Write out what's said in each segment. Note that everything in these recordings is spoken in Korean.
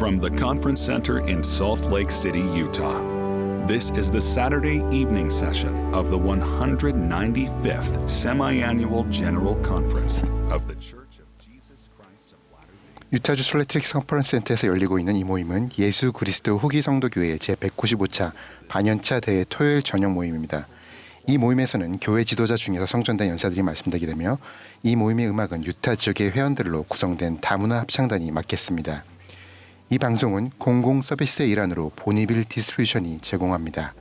From the Conference Center in Salt Lake City, Utah, this is the Saturday evening session of the 195th Semi-Annual General Conference of the Church of Jesus Christ of Latter-day Saints. 유타주 솔레트릭 컨퍼런스 센터에서 열리고 있는 이 모임은 예수 그리스도 후기 성도교회 제195차 반연차 대회 토요일 저녁 모임입니다. 이 모임에서는 교회 지도자 중에서 성전단 연사들이 말씀드리게 되며 이 모임의 음악은 유타 지역의 회원들로 구성된 다문화 합창단이 맡겠습니다. 이 방송은 공공 서비스의 일환으로 보니빌 디스트리뷰션이 제공합니다.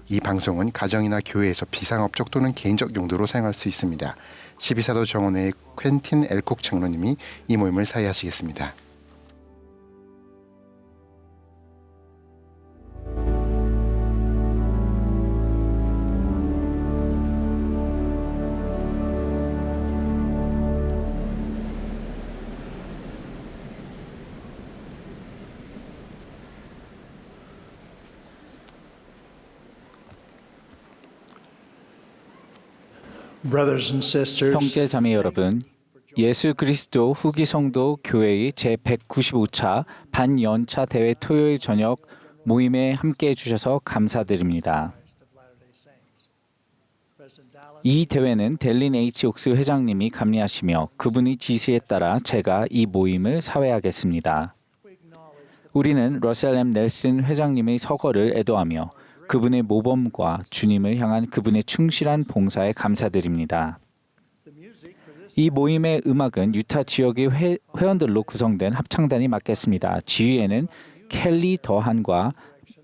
이 방송은 가정이나 교회에서 비상업적 또는 개인적 용도로 사용할 수 있습니다. 12사도 정원회의 퀸틴 엘콕 장로님이 이 모임을 사회하시겠습니다. Brothers and sisters, 형제 자매 여러분, 예수 그리스도 후기 성도 교회의 제195차 반연차 대회 토요일 저녁 모임에 함께해 주셔서 감사드립니다. 이 대회는 델린 H. 옥스 회장님이 감리하시며 그분의 지시에 따라 제가 이 모임을 사회하겠습니다. 우리는 러셀 M. 넬슨 회장님의 서거를 애도하며 그분의 모범과 주님을 향한 그분의 충실한 봉사에 감사드립니다. 이 모임의 음악은 유타 지역의 회원들로 구성된 합창단이 맡겠습니다. 지휘에는 켈리 더한과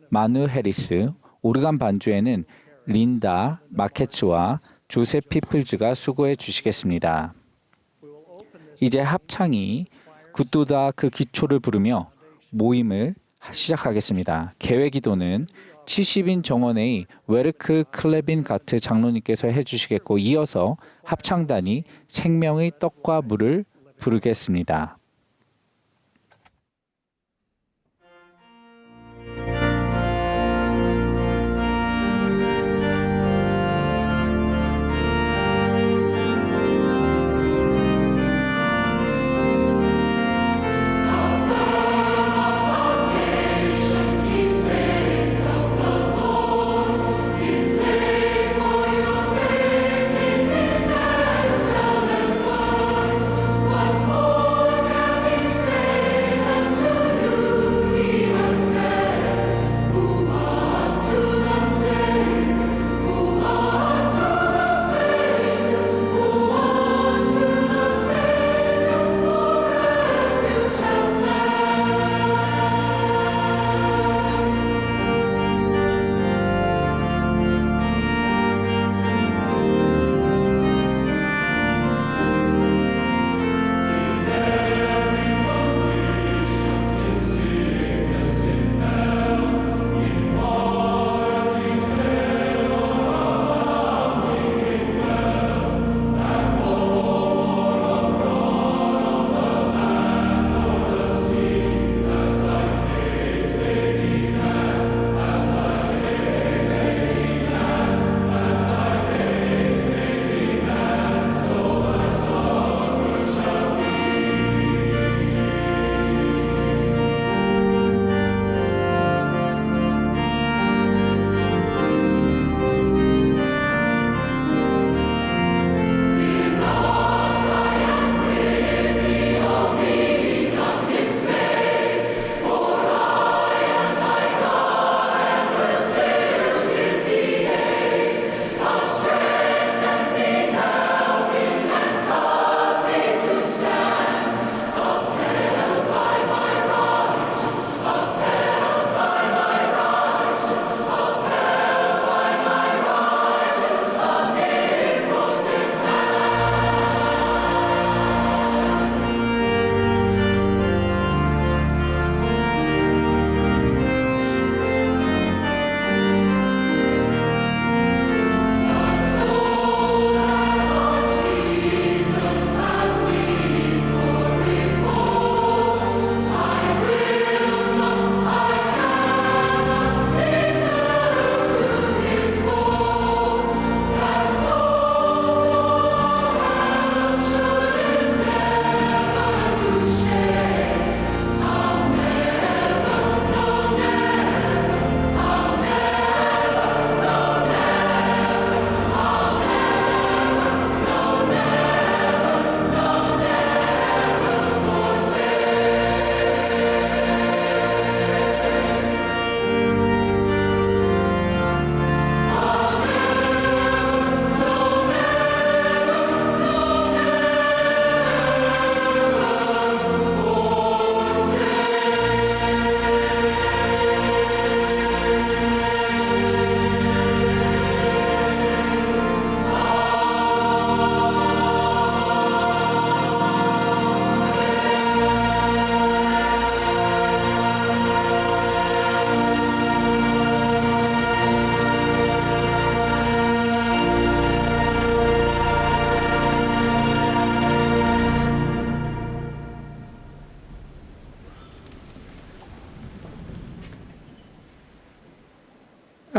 마누 해리스, 오르간 반주에는 린다 마케츠와 조셉 피플즈가 수고해 주시겠습니다. 이제 합창이 굿도다 그 기초를 부르며 모임을 시작하겠습니다. 계획 기도는 70인 정원의 웨르크 클레빈 가트 장로님께서 해주시겠고 이어서 합창단이 생명의 떡과 물을 부르겠습니다.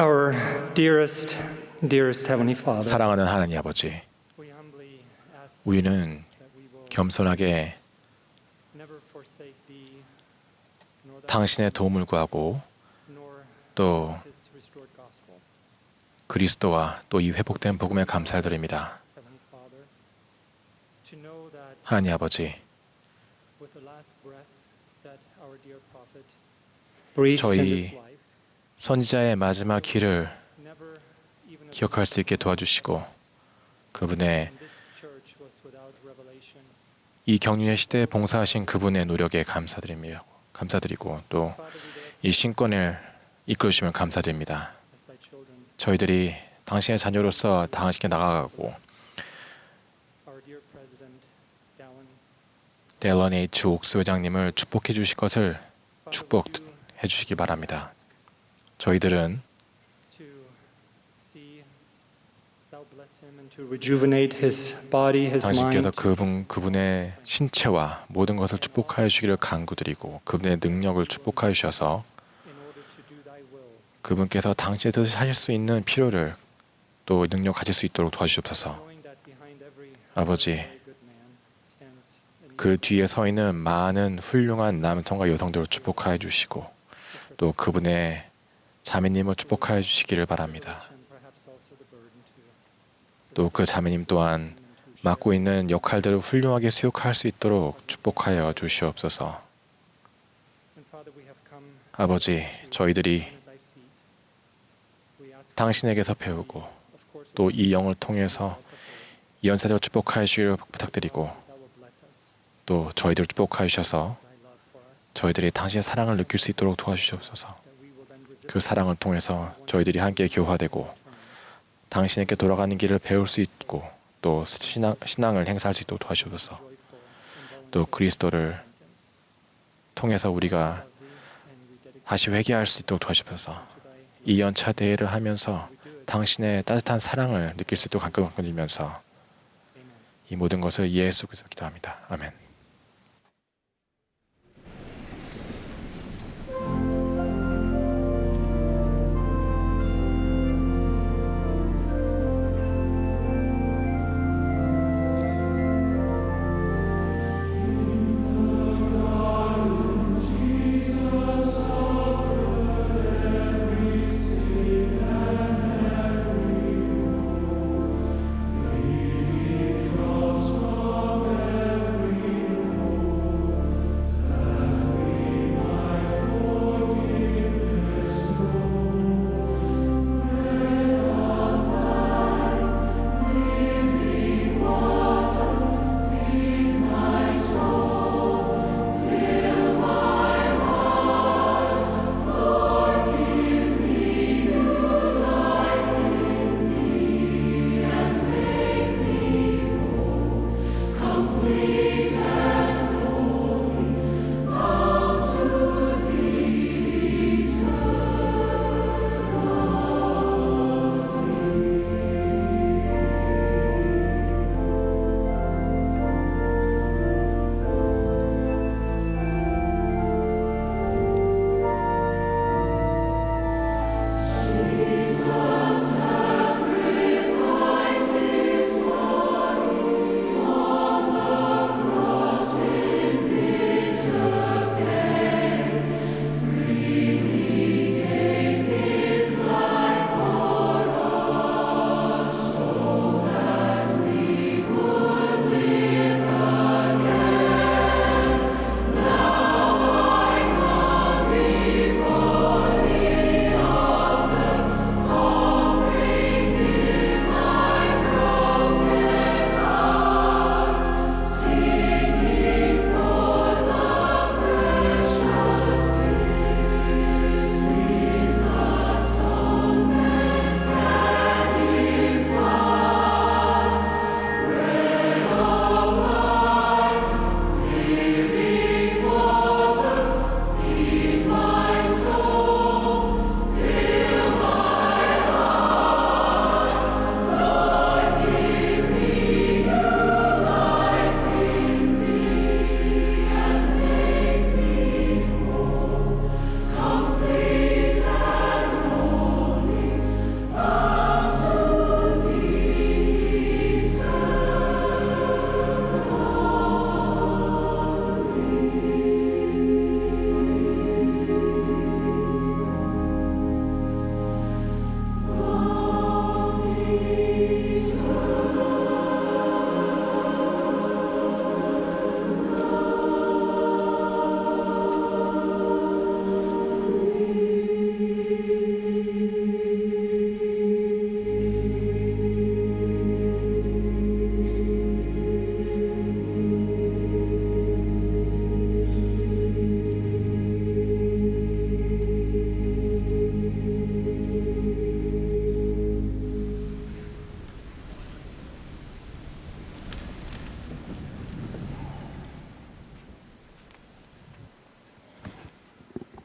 Our dearest Heavenly Father, 사랑하는 하나님 아버지, 우리는 겸손하게 당신의 도움을 구하고 또 그리스도와 또 이 회복된 복음에 감사를 드립니다. 하나님 아버지, 저희 선지자의 마지막 길을 기억할 수 있게 도와주시고 그분의 이 격려의 시대에 봉사하신 그분의 노력에 감사드리고 또 이 신권을 이끌어주시면 감사드립니다. 저희들이 당신의 자녀로서 당신께 나아가고 델런 H. 옥스 회장님을 축복해 주실 것을 축복해 주시기 바랍니다. 저희들은 당신께서 그분의 신체와 모든 것을 축복하여 주시기를 간구드리고 그분의 능력을 축복하여 주셔서 그분께서 당신의 뜻을 하실 수 있는 필요를 또 능력 가질 수 있도록 도와주시옵소서. 아버지, 그 뒤에 서 있는 많은 훌륭한 남성과 여성들을 축복하여 주시고 또 그분의 자매님을 축복하여 주시기를 바랍니다. 또 그 자매님 또한 맡고 있는 역할들을 훌륭하게 수행할 수 있도록 축복하여 주시옵소서. 아버지, 저희들이 당신에게서 배우고 또 이 영을 통해서 이 연사대로 축복하여 주시기를 부탁드리고 또 저희들을 축복하여 주셔서 저희들이 당신의 사랑을 느낄 수 있도록 도와주시옵소서. 그 사랑을 통해서 저희들이 함께 교화되고 당신에게 돌아가는 길을 배울 수 있고 또 신앙을 행사할 수 있도록 도와주셔서 또 그리스도를 통해서 우리가 다시 회개할 수 있도록 도와주셔서 이 연차 대회를 하면서 당신의 따뜻한 사랑을 느낄 수 있도록 가까워지면서 이 모든 것을 예수 그리스도로 기도합니다. 아멘.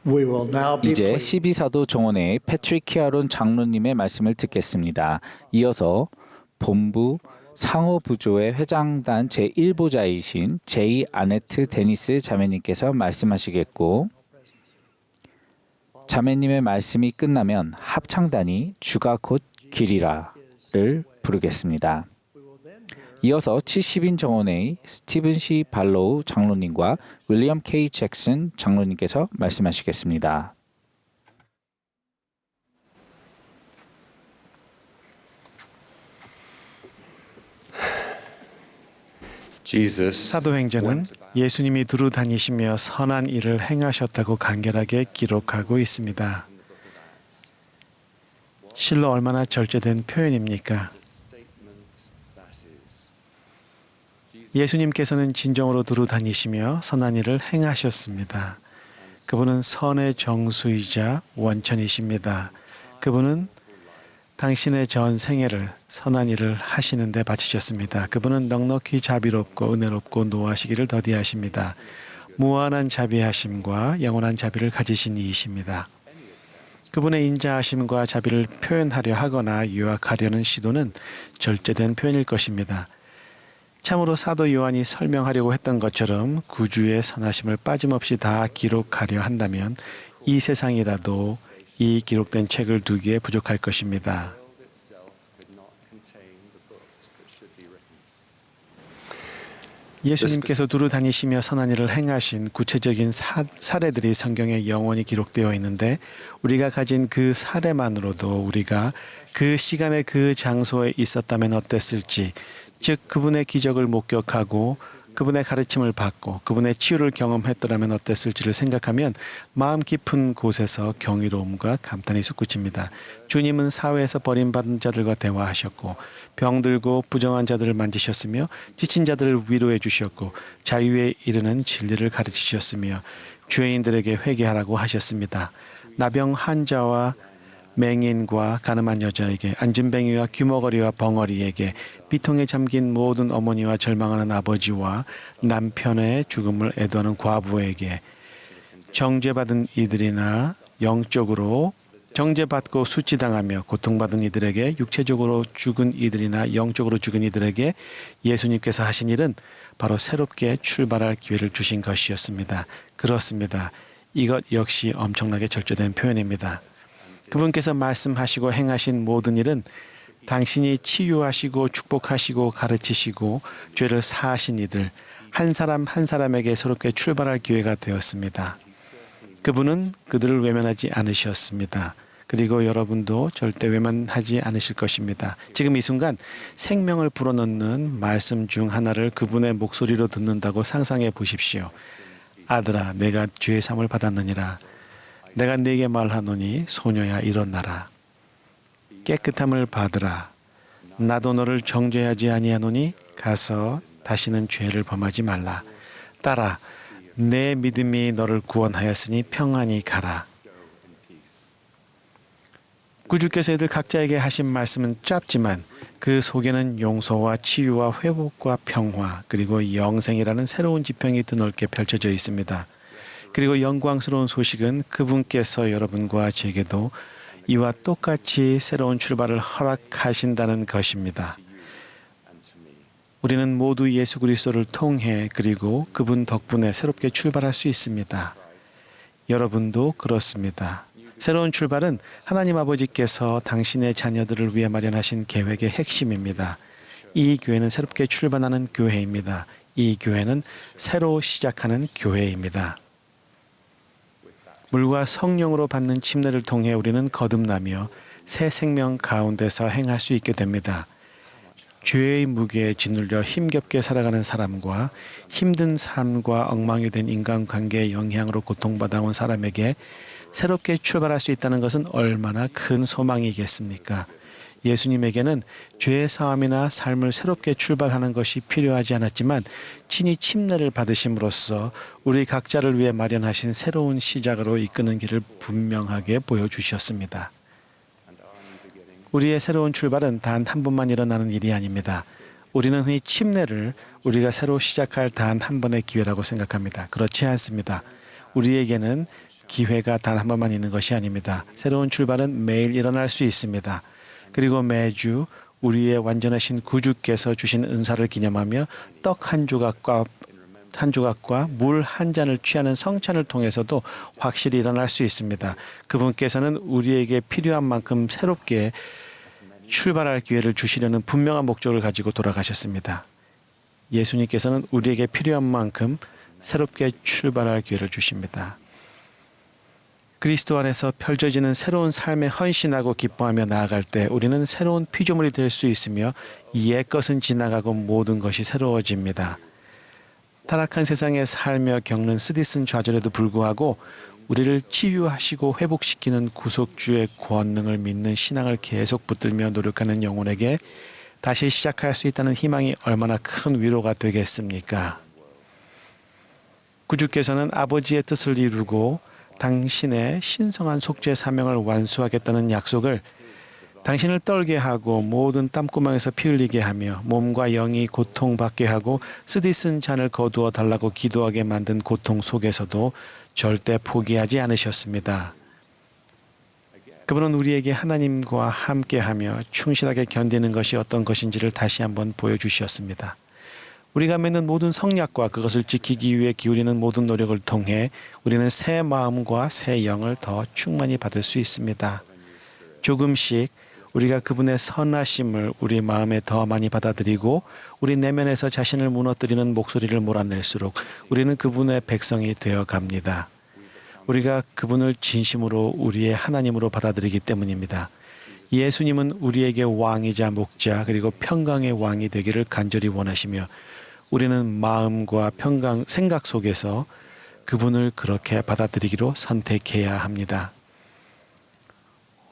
We will now be 이제 pleased 12사도 정원회의 패트릭 키아론 장로님의 말씀을 듣겠습니다. 이어서 본부 상호부조의 회장단 제1보자이신 제이 아네트 데니스 자매님께서 말씀하시겠고, 자매님의 말씀이 끝나면 합창단이 주가 곧 길이라를 부르겠습니다. 이어서 70인 정원회의 스티븐 C. 발로우 장로님과 윌리엄 K. 잭슨 장로님께서 말씀하시겠습니다. 사도행전은 예수님이 두루 다니시며 선한 일을 행하셨다고 간결하게 기록하고 있습니다. 실로 얼마나 절제된 표현입니까? 예수님께서는 진정으로 두루 다니시며 선한 일을 행하셨습니다. 그분은 선의 정수이자 원천이십니다. 그분은 당신의 전 생애를 선한 일을 하시는 데 바치셨습니다. 그분은 넉넉히 자비롭고 은혜롭고 노하시기를 더디하십니다. 무한한 자비하심과 영원한 자비를 가지신 이이십니다. 그분의 인자하심과 자비를 표현하려 하거나 요약하려는 시도는 절제된 표현일 것입니다. 참으로 사도 요한이 설명하려고 했던 것처럼 구주의 선하심을 빠짐없이 다 기록하려 한다면 이 세상이라도 이 기록된 책을 두기에 부족할 것입니다. 예수님께서 두루 다니시며 선한 일을 행하신 구체적인 사례들이 성경에 영원히 기록되어 있는데, 우리가 가진 그 사례만으로도 우리가 그 시간에 그 장소에 있었다면 어땠을지, 즉 그분의 기적을 목격하고 그분의 가르침을 받고 그분의 치유를 경험했더라면 어땠을지를 생각하면 마음 깊은 곳에서 경이로움과 감탄이 솟구칩니다. 주님은 사회에서 버림받은 자들과 대화하셨고 병들고 부정한 자들을 만지셨으며 지친 자들을 위로해 주셨고 자유에 이르는 진리를 가르치셨으며 죄인들에게 회개하라고 하셨습니다. 나병 환자와 맹인과 가늠한 여자에게, 안진뱅이와 귀머거리와 벙어리에게, 비통에 잠긴 모든 어머니와 절망하는 아버지와 남편의 죽음을 애도하는 과부에게, 정죄받은 이들이나 영적으로 정죄받고 수치당하며 고통받은 이들에게, 육체적으로 죽은 이들이나 영적으로 죽은 이들에게 예수님께서 하신 일은 바로 새롭게 출발할 기회를 주신 것이었습니다. 그렇습니다. 이것 역시 엄청나게 절제된 표현입니다. 그분께서 말씀하시고 행하신 모든 일은 당신이 치유하시고 축복하시고 가르치시고 죄를 사하신 이들 한 사람 한 사람에게 새롭게 출발할 기회가 되었습니다. 그분은 그들을 외면하지 않으셨습니다. 그리고 여러분도 절대 외면하지 않으실 것입니다. 지금 이 순간 생명을 불어넣는 말씀 중 하나를 그분의 목소리로 듣는다고 상상해 보십시오. 아들아, 내가 죄의 사함을 받았느니라. 내가 네게 말하노니 소녀야 일어나라. 깨끗함을 받으라. 나도 너를 정죄하지 아니하노니 가서 다시는 죄를 범하지 말라. 딸아, 내 믿음이 너를 구원하였으니 평안히 가라. 구주께서 이들 각자에게 하신 말씀은 짧지만 그 속에는 용서와 치유와 회복과 평화 그리고 영생이라는 새로운 지평이 드넓게 펼쳐져 있습니다. 그리고 영광스러운 소식은 그분께서 여러분과 제게도 이와 똑같이 새로운 출발을 허락하신다는 것입니다. 우리는 모두 예수 그리스도를 통해 그리고 그분 덕분에 새롭게 출발할 수 있습니다. 여러분도 그렇습니다. 새로운 출발은 하나님 아버지께서 당신의 자녀들을 위해 마련하신 계획의 핵심입니다. 이 교회는 새롭게 출발하는 교회입니다. 이 교회는 새로 시작하는 교회입니다. 물과 성령으로 받는 침례를 통해 우리는 거듭나며 새 생명 가운데서 행할 수 있게 됩니다. 죄의 무게에 짓눌려 힘겹게 살아가는 사람과 힘든 삶과 엉망이 된 인간관계의 영향으로 고통받아온 사람에게 새롭게 출발할 수 있다는 것은 얼마나 큰 소망이겠습니까? 예수님에게는 죄의 사함이나 삶을 새롭게 출발하는 것이 필요하지 않았지만 친히 침례를 받으심으로써 우리 각자를 위해 마련하신 새로운 시작으로 이끄는 길을 분명하게 보여주셨습니다. 우리의 새로운 출발은 단 한 번만 일어나는 일이 아닙니다. 우리는 흔히 침례를 우리가 새로 시작할 단 한 번의 기회라고 생각합니다. 그렇지 않습니다. 우리에게는 기회가 단 한 번만 있는 것이 아닙니다. 새로운 출발은 매일 일어날 수 있습니다. 그리고 매주 우리의 완전하신 구주께서 주신 은사를 기념하며 떡 한 조각과 물 한 잔을 취하는 성찬을 통해서도 확실히 일어날 수 있습니다. 그분께서는 우리에게 필요한 만큼 새롭게 출발할 기회를 주시려는 분명한 목적을 가지고 돌아가셨습니다. 예수님께서는 우리에게 필요한 만큼 새롭게 출발할 기회를 주십니다. 그리스도 안에서 펼쳐지는 새로운 삶에 헌신하고 기뻐하며 나아갈 때 우리는 새로운 피조물이 될 수 있으며 옛 것은 지나가고 모든 것이 새로워집니다. 타락한 세상에 살며 겪는 쓰디쓴 좌절에도 불구하고 우리를 치유하시고 회복시키는 구속주의 권능을 믿는 신앙을 계속 붙들며 노력하는 영혼에게 다시 시작할 수 있다는 희망이 얼마나 큰 위로가 되겠습니까? 구주께서는 아버지의 뜻을 이루고 당신의 신성한 속죄 사명을 완수하겠다는 약속을 당신을 떨게 하고 모든 땀구멍에서 피 흘리게 하며 몸과 영이 고통받게 하고 쓰디쓴 잔을 거두어 달라고 기도하게 만든 고통 속에서도 절대 포기하지 않으셨습니다. 그분은 우리에게 하나님과 함께하며 충실하게 견디는 것이 어떤 것인지를 다시 한번 보여주셨습니다. 우리가 맺는 모든 성약과 그것을 지키기 위해 기울이는 모든 노력을 통해 우리는 새 마음과 새 영을 더 충만히 받을 수 있습니다. 조금씩 우리가 그분의 선하심을 우리 마음에 더 많이 받아들이고 우리 내면에서 자신을 무너뜨리는 목소리를 몰아낼수록 우리는 그분의 백성이 되어 갑니다. 우리가 그분을 진심으로 우리의 하나님으로 받아들이기 때문입니다. 예수님은 우리에게 왕이자 목자 그리고 평강의 왕이 되기를 간절히 원하시며 우리는 마음과 생각 속에서 그분을 그렇게 받아들이기로 선택해야 합니다.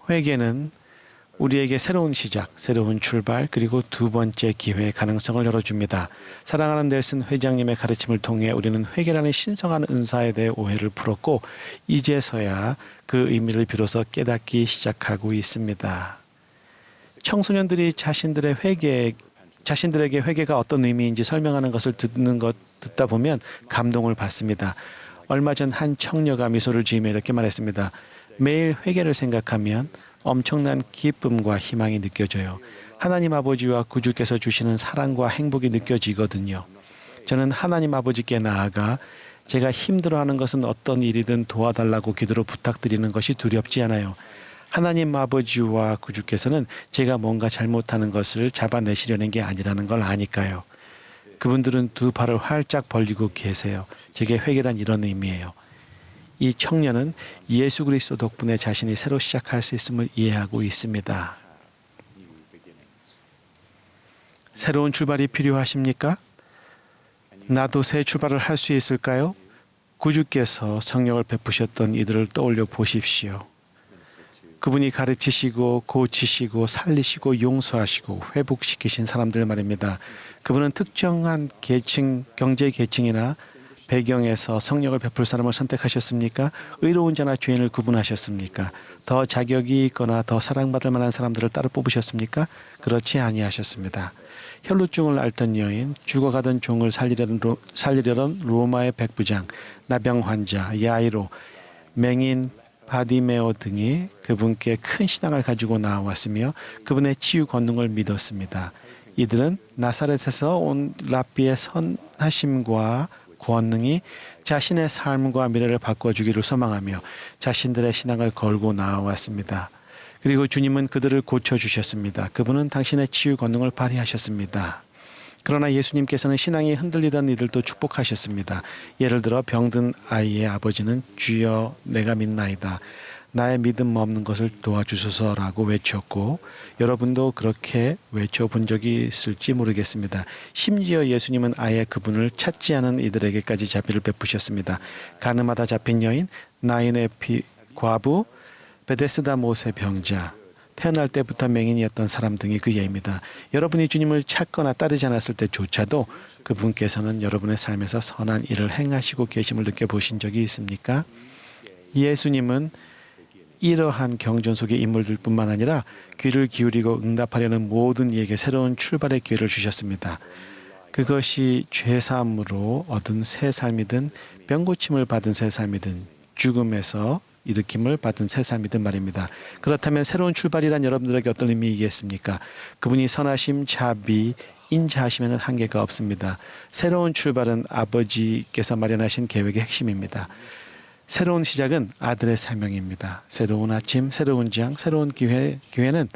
회개는 우리에게 새로운 시작, 새로운 출발, 그리고 두 번째 기회의 가능성을 열어줍니다. 사랑하는 넬슨 회장님의 가르침을 통해 우리는 회개라는 신성한 은사에 대해 오해를 풀었고 이제서야 그 의미를 비로소 깨닫기 시작하고 있습니다. 청소년들이 자신들에게 회개가 어떤 의미인지 설명하는 것을 듣다 보면 감동을 받습니다. 얼마 전 한 청녀가 미소를 지으며 이렇게 말했습니다. 매일 회개를 생각하면 엄청난 기쁨과 희망이 느껴져요. 하나님 아버지와 구주께서 주시는 사랑과 행복이 느껴지거든요. 저는 하나님 아버지께 나아가 제가 힘들어하는 것은 어떤 일이든 도와달라고 기도로 부탁드리는 것이 두렵지 않아요. 하나님 아버지와 구주께서는 제가 뭔가 잘못하는 것을 잡아내시려는 게 아니라는 걸 아니까요. 그분들은 두 팔을 활짝 벌리고 계세요. 제게 회개란 이런 의미예요. 이 청년은 예수 그리스도 덕분에 자신이 새로 시작할 수 있음을 이해하고 있습니다. 새로운 출발이 필요하십니까? 나도 새 출발을 할 수 있을까요? 구주께서 성령을 베푸셨던 이들을 떠올려 보십시오. 그분이 가르치시고 고치시고 살리시고 용서하시고 회복시키신 사람들 말입니다. 그분은 특정한 경제 계층이나 배경에서 성령을 베풀 사람을 선택하셨습니까? 의로운 자나 죄인을 구분하셨습니까? 더 자격이 있거나 더 사랑받을 만한 사람들을 따로 뽑으셨습니까? 그렇지 아니하셨습니다. 혈루증을 앓던 여인, 죽어가던 종을 살리려던 로마의 백부장, 나병 환자, 야이로, 맹인 바디메오 등이 그분께 큰 신앙을 가지고 나왔으며 그분의 치유 권능을 믿었습니다. 이들은 나사렛에서 온 랍비의 선하심과 권능이 자신의 삶과 미래를 바꿔주기를 소망하며 자신들의 신앙을 걸고 나왔습니다. 그리고 주님은 그들을 고쳐주셨습니다. 그분은 당신의 치유 권능을 발휘하셨습니다. 그러나 예수님께서는 신앙이 흔들리던 이들도 축복하셨습니다. 예를 들어 병든 아이의 아버지는 주여 내가 믿나이다. 나의 믿음 없는 것을 도와주소서라고 외쳤고 여러분도 그렇게 외쳐본 적이 있을지 모르겠습니다. 심지어 예수님은 아예 그분을 찾지 않은 이들에게까지 자비를 베푸셨습니다. 가늠하다 잡힌 여인, 나인의 과부, 베데스다 못의 병자, 태어날 때부터 맹인이었던 사람 등이 그 예입니다. 여러분이 주님을 찾거나 따르지 않았을 때조차도 그분께서는 여러분의 삶에서 선한 일을 행하시고 계심을 느껴보신 적이 있습니까? 예수님은 이러한 경전 속의 인물들뿐만 아니라 귀를 기울이고 응답하려는 모든 이에게 새로운 출발의 기회를 주셨습니다. 그것이 죄사함으로 얻은 새 삶이든 병고침을 받은 새 삶이든 죽음에서 일으킴을 받은 새 삶이든 말입니다. 그렇다면 새로운 출발이란 여러분들에게 어떤 의미이겠습니까? 그분이 선하심, 자비, 인자하심에는 한계가 없습니다. 새로운 출발은 아버지께서 마련하신 계획의 핵심입니다. 새로운 시작은 아들의 사명입니다. 새로운 아침, 새로운 장, 새로운 기회, 기회는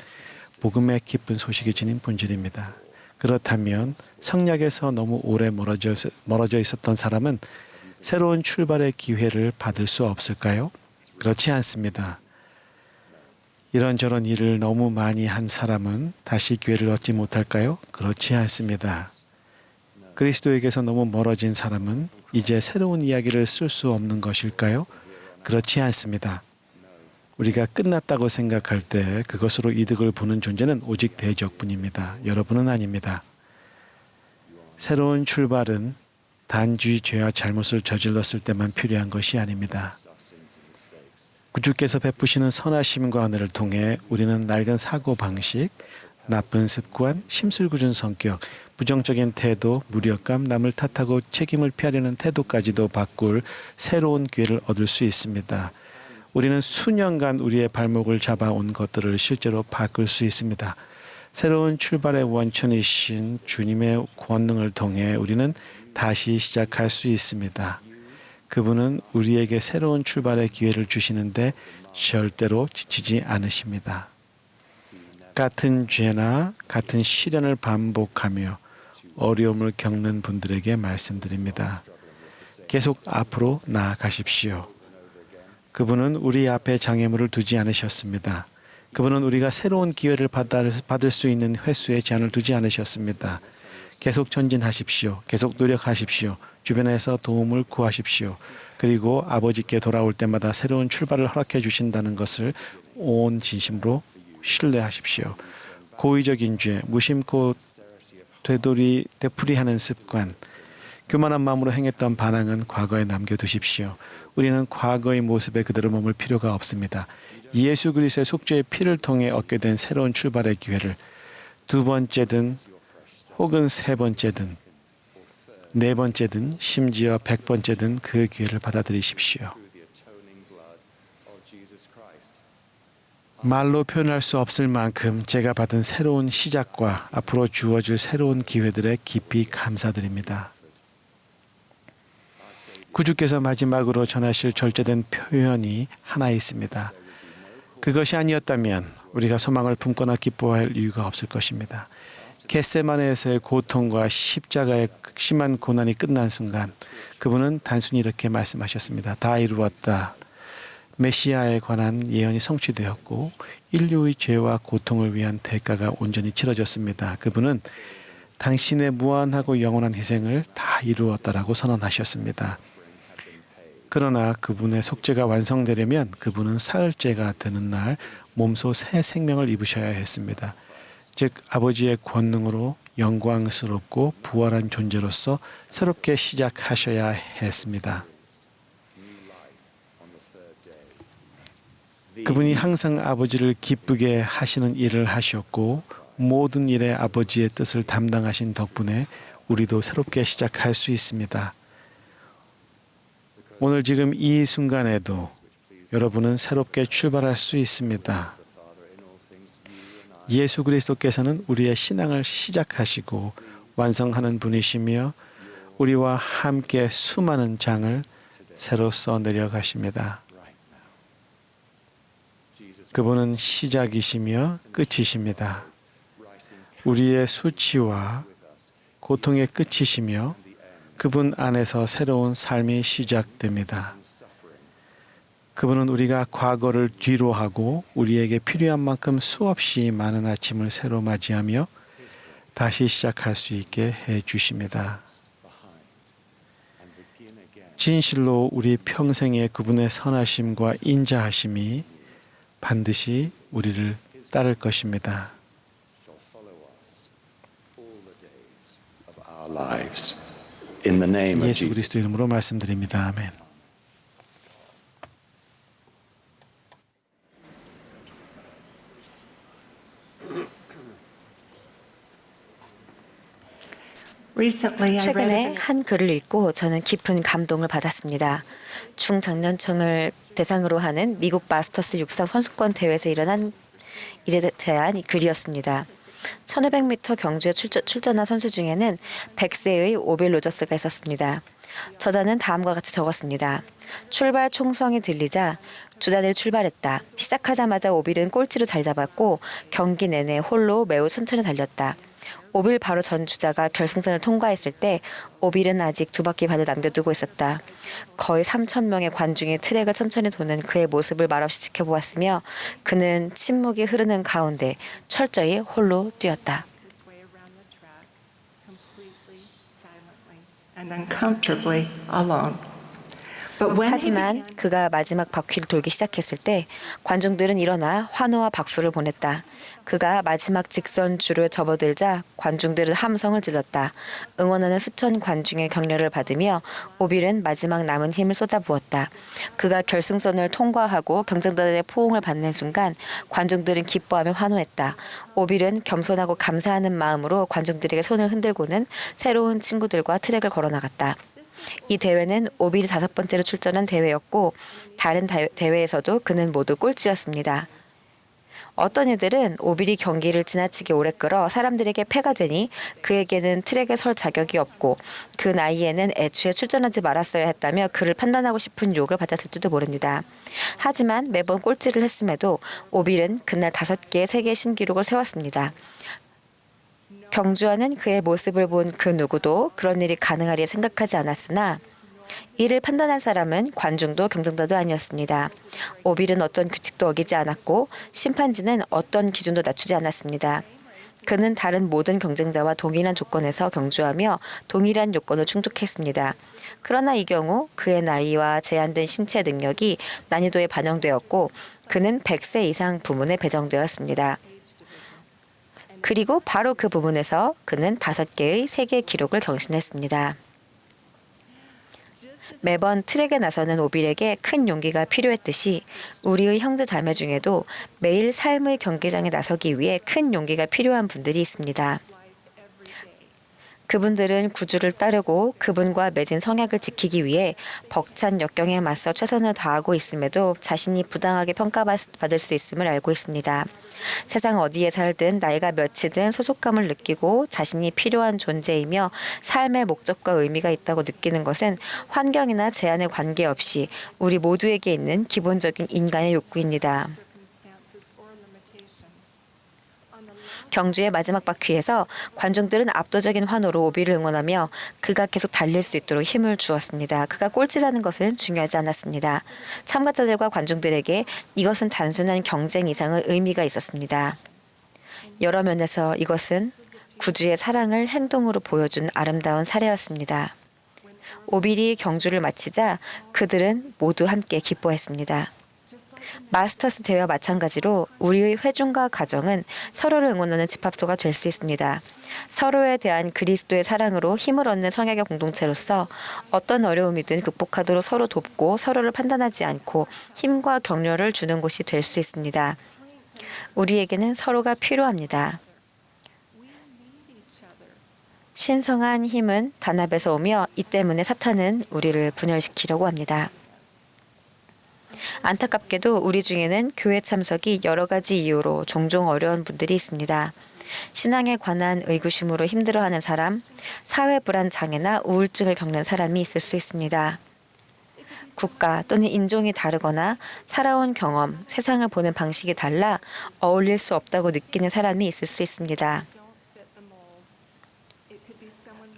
복음의 기쁜 소식이 지닌 본질입니다. 그렇다면 성약에서 너무 오래 멀어져 있었던 사람은 새로운 출발의 기회를 받을 수 없을까요? 그렇지 않습니다. 이런저런 일을 너무 많이 한 사람은 다시 기회를 얻지 못할까요? 그렇지 않습니다. 그리스도에게서 너무 멀어진 사람은 이제 새로운 이야기를 쓸 수 없는 것일까요? 그렇지 않습니다. 우리가 끝났다고 생각할 때 그것으로 이득을 보는 존재는 오직 대적뿐입니다. 여러분은 아닙니다. 새로운 출발은 단지 죄와 잘못을 저질렀을 때만 필요한 것이 아닙니다. 구주께서 베푸시는 선하심과 은혜를 통해 우리는 낡은 사고방식, 나쁜 습관, 심술궂은 성격, 부정적인 태도, 무력감, 남을 탓하고 책임을 피하려는 태도까지도 바꿀 새로운 기회를 얻을 수 있습니다. 우리는 수년간 우리의 발목을 잡아온 것들을 실제로 바꿀 수 있습니다. 새로운 출발의 원천이신 주님의 권능을 통해 우리는 다시 시작할 수 있습니다. 그분은 우리에게 새로운 출발의 기회를 주시는데 절대로 지치지 않으십니다. 같은 죄나 같은 시련을 반복하며 어려움을 겪는 분들에게 말씀드립니다. 계속 앞으로 나아가십시오. 그분은 우리 앞에 장애물을 두지 않으셨습니다. 그분은 우리가 새로운 기회를 받을 수 있는 횟수에 제한을 두지 않으셨습니다. 계속 전진하십시오. 계속 노력하십시오. 주변에서 도움을 구하십시오. 그리고 아버지께 돌아올 때마다 새로운 출발을 허락해 주신다는 것을 온 진심으로 신뢰하십시오. 고의적인 죄, 무심코 되풀이하는 습관, 교만한 마음으로 행했던 반항은 과거에 남겨두십시오. 우리는 과거의 모습에 그대로 머물 필요가 없습니다. 예수 그리스도의 속죄의 피를 통해 얻게 된 새로운 출발의 기회를 두 번째든 혹은 세 번째든 네 번째든 심지어 100번째든 그 기회를 받아들이십시오. 말로 표현할 수 없을 만큼 제가 받은 새로운 시작과 앞으로 주어질 새로운 기회들에 깊이 감사드립니다. 구주께서 마지막으로 전하실 절제된 표현이 하나 있습니다. 그것이 아니었다면 우리가 소망을 품거나 기뻐할 이유가 없을 것입니다. 겟세마네에서의 고통과 십자가의 극심한 고난이 끝난 순간 그분은 단순히 이렇게 말씀하셨습니다. 다 이루었다. 메시아에 관한 예언이 성취되었고 인류의 죄와 고통을 위한 대가가 온전히 치러졌습니다. 그분은 당신의 무한하고 영원한 희생을 다 이루었다라고 선언하셨습니다. 그러나 그분의 속죄가 완성되려면 그분은 사흘째가 되는 날 몸소 새 생명을 입으셔야 했습니다. 즉 아버지의 권능으로 영광스럽고 부활한 존재로서 새롭게 시작하셔야 했습니다. 그분이 항상 아버지를 기쁘게 하시는 일을 하셨고 모든 일에 아버지의 뜻을 담당하신 덕분에 우리도 새롭게 시작할 수 있습니다. 오늘 지금 이 순간에도 여러분은 새롭게 출발할 수 있습니다. 예수 그리스도께서는 우리의 신앙을 시작하시고 완성하는 분이시며 우리와 함께 수많은 장을 새로 써 내려가십니다. 그분은 시작이시며 끝이십니다. 우리의 수치와 고통의 끝이시며 그분 안에서 새로운 삶이 시작됩니다. 그분은 우리가 과거를 뒤로하고 우리에게 필요한 만큼 수없이 많은 아침을 새로 맞이하며 다시 시작할 수 있게 해 주십니다. 진실로 우리 평생의 그분의 선하심과 인자하심이 반드시 우리를 따를 것입니다. 예수 그리스도 이름으로 말씀드립니다. 아멘. 최근에 한 글을 읽고 저는 깊은 감동을 받았습니다. 중장년층을 대상으로 하는 미국 마스터스 육상 선수권 대회에서 일어난 일에 대한 글이었습니다. 1500m 경주에 출전한 선수 중에는 100세의 오빌 로저스가 있었습니다. 저자는 다음과 같이 적었습니다. 출발 총성이 들리자 주자들이 출발했다. 시작하자마자 오빌은 꼴찌로 자리 잡았고 경기 내내 홀로 매우 천천히 달렸다. 오빌 바로 전 주자가 결승선을 통과했을 때 오빌은 아직 2바퀴 반을 남겨두고 있었다. 거의 3,000명의 관중이 트랙을 천천히 도는 그의 모습을 말없이 지켜보았으며 그는 침묵이 흐르는 가운데 철저히 홀로 뛰었다. 하지만 그가 마지막 바퀴를 돌기 시작했을 때 관중들은 일어나 환호와 박수를 보냈다. 그가 마지막 직선 줄을 접어들자 관중들은 함성을 질렀다. 응원하는 수천 관중의 격려를 받으며 오빌은 마지막 남은 힘을 쏟아부었다. 그가 결승선을 통과하고 경쟁자들의 포옹을 받는 순간 관중들은 기뻐하며 환호했다. 오빌은 겸손하고 감사하는 마음으로 관중들에게 손을 흔들고는 새로운 친구들과 트랙을 걸어나갔다. 이 대회는 오빌이 5번째로 출전한 대회였고 다른 대회에서도 그는 모두 꼴찌였습니다. 어떤 이들은 오빌이 경기를 지나치게 오래 끌어 사람들에게 폐가 되니 그에게는 트랙에 설 자격이 없고 그 나이에는 애초에 출전하지 말았어야 했다며 그를 판단하고 싶은 욕을 받았을지도 모릅니다. 하지만 매번 꼴찌를 했음에도 오빌은 그날 5개의 세계 신기록을 세웠습니다. 경주하는 그의 모습을 본 그 누구도 그런 일이 가능하리 생각하지 않았으나 이를 판단할 사람은 관중도 경쟁자도 아니었습니다. 오빌은 어떤 규칙도 어기지 않았고 심판진은 어떤 기준도 낮추지 않았습니다. 그는 다른 모든 경쟁자와 동일한 조건에서 경주하며 동일한 요건을 충족했습니다. 그러나 이 경우 그의 나이와 제한된 신체 능력이 난이도에 반영되었고 그는 100세 이상 부문에 배정되었습니다. 그리고 바로 그 부분에서 그는 5개의 세계 기록을 경신했습니다. 매번 트랙에 나서는 오빌에게 큰 용기가 필요했듯이 우리의 형제 자매 중에도 매일 삶의 경기장에 나서기 위해 큰 용기가 필요한 분들이 있습니다. 그분들은 구주를 따르고 그분과 맺은 성약을 지키기 위해 벅찬 역경에 맞서 최선을 다하고 있음에도 자신이 부당하게 평가받을 수 있음을 알고 있습니다. 세상 어디에 살든 나이가 몇이든 소속감을 느끼고 자신이 필요한 존재이며 삶의 목적과 의미가 있다고 느끼는 것은 환경이나 제한에 관계없이 우리 모두에게 있는 기본적인 인간의 욕구입니다. 경주의 마지막 바퀴에서 관중들은 압도적인 환호로 오빌을 응원하며 그가 계속 달릴 수 있도록 힘을 주었습니다. 그가 꼴찌라는 것은 중요하지 않았습니다. 참가자들과 관중들에게 이것은 단순한 경쟁 이상의 의미가 있었습니다. 여러 면에서 이것은 구주의 사랑을 행동으로 보여준 아름다운 사례였습니다. 오빌이 경주를 마치자 그들은 모두 함께 기뻐했습니다. 마스터스 대회와 마찬가지로 우리의 회중과 가정은 서로를 응원하는 집합소가 될 수 있습니다. 서로에 대한 그리스도의 사랑으로 힘을 얻는 성약의 공동체로서 어떤 어려움이든 극복하도록 서로 돕고 서로를 판단하지 않고 힘과 격려를 주는 곳이 될 수 있습니다. 우리에게는 서로가 필요합니다. 신성한 힘은 단합에서 오며 이 때문에 사탄은 우리를 분열시키려고 합니다. 안타깝게도 우리 중에는 교회 참석이 여러 가지 이유로 종종 어려운 분들이 있습니다. 신앙에 관한 의구심으로 힘들어하는 사람, 사회 불안 장애나 우울증을 겪는 사람이 있을 수 있습니다. 국가 또는 인종이 다르거나 살아온 경험, 세상을 보는 방식이 달라 어울릴 수 없다고 느끼는 사람이 있을 수 있습니다.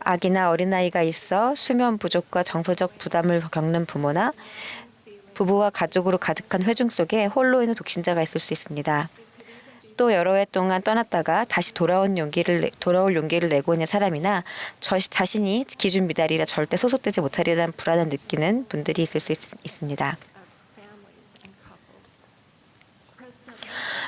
아기나 어린아이가 있어 수면 부족과 정서적 부담을 겪는 부모나 부부와 가족으로 가득한 회중 속에 홀로 있는 독신자가 있을 수 있습니다. 또 여러 해 동안 떠났다가 다시 돌아올 용기를 내고 있는 사람이나 자신이 기준 미달이라 절대 소속되지 못하리라는 불안을 느끼는 분들이 있을 수 있습니다.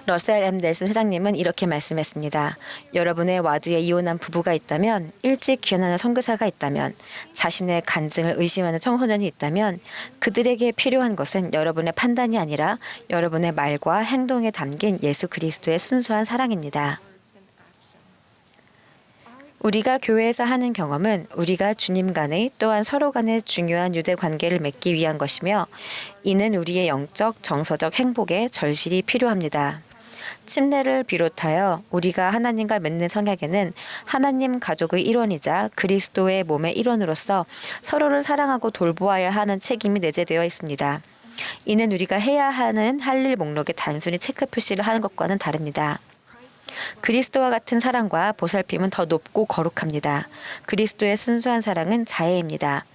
러셀 M. 넬슨 회장님은 이렇게 말씀했습니다. 여러분의 와드에 이혼한 부부가 있다면, 일찍 귀환하는 선교사가 있다면, 자신의 간증을 의심하는 청소년이 있다면 그들에게 필요한 것은 여러분의 판단이 아니라 여러분의 말과 행동에 담긴 예수 그리스도의 순수한 사랑입니다. 우리가 교회에서 하는 경험은 우리가 주님 간의 또한 서로 간의 중요한 유대 관계를 맺기 위한 것이며 이는 우리의 영적, 정서적 행복에 절실히 필요합니다. 침례를 비롯하여 우리가 하나님과 맺는 성약에는 하나님 가족의 일원이자 그리스도의 몸의 일원으로서 서로를 사랑하고 돌보아야 하는 책임이 내재되어 있습니다. 이는 우리가 해야 하는 할 일 목록에 단순히 체크 표시를 하는 것과는 다릅니다. 그리스도와 같은 사랑과 보살핌은 더 높고 거룩합니다. 그리스도의 순수한 사랑은 자애입니다.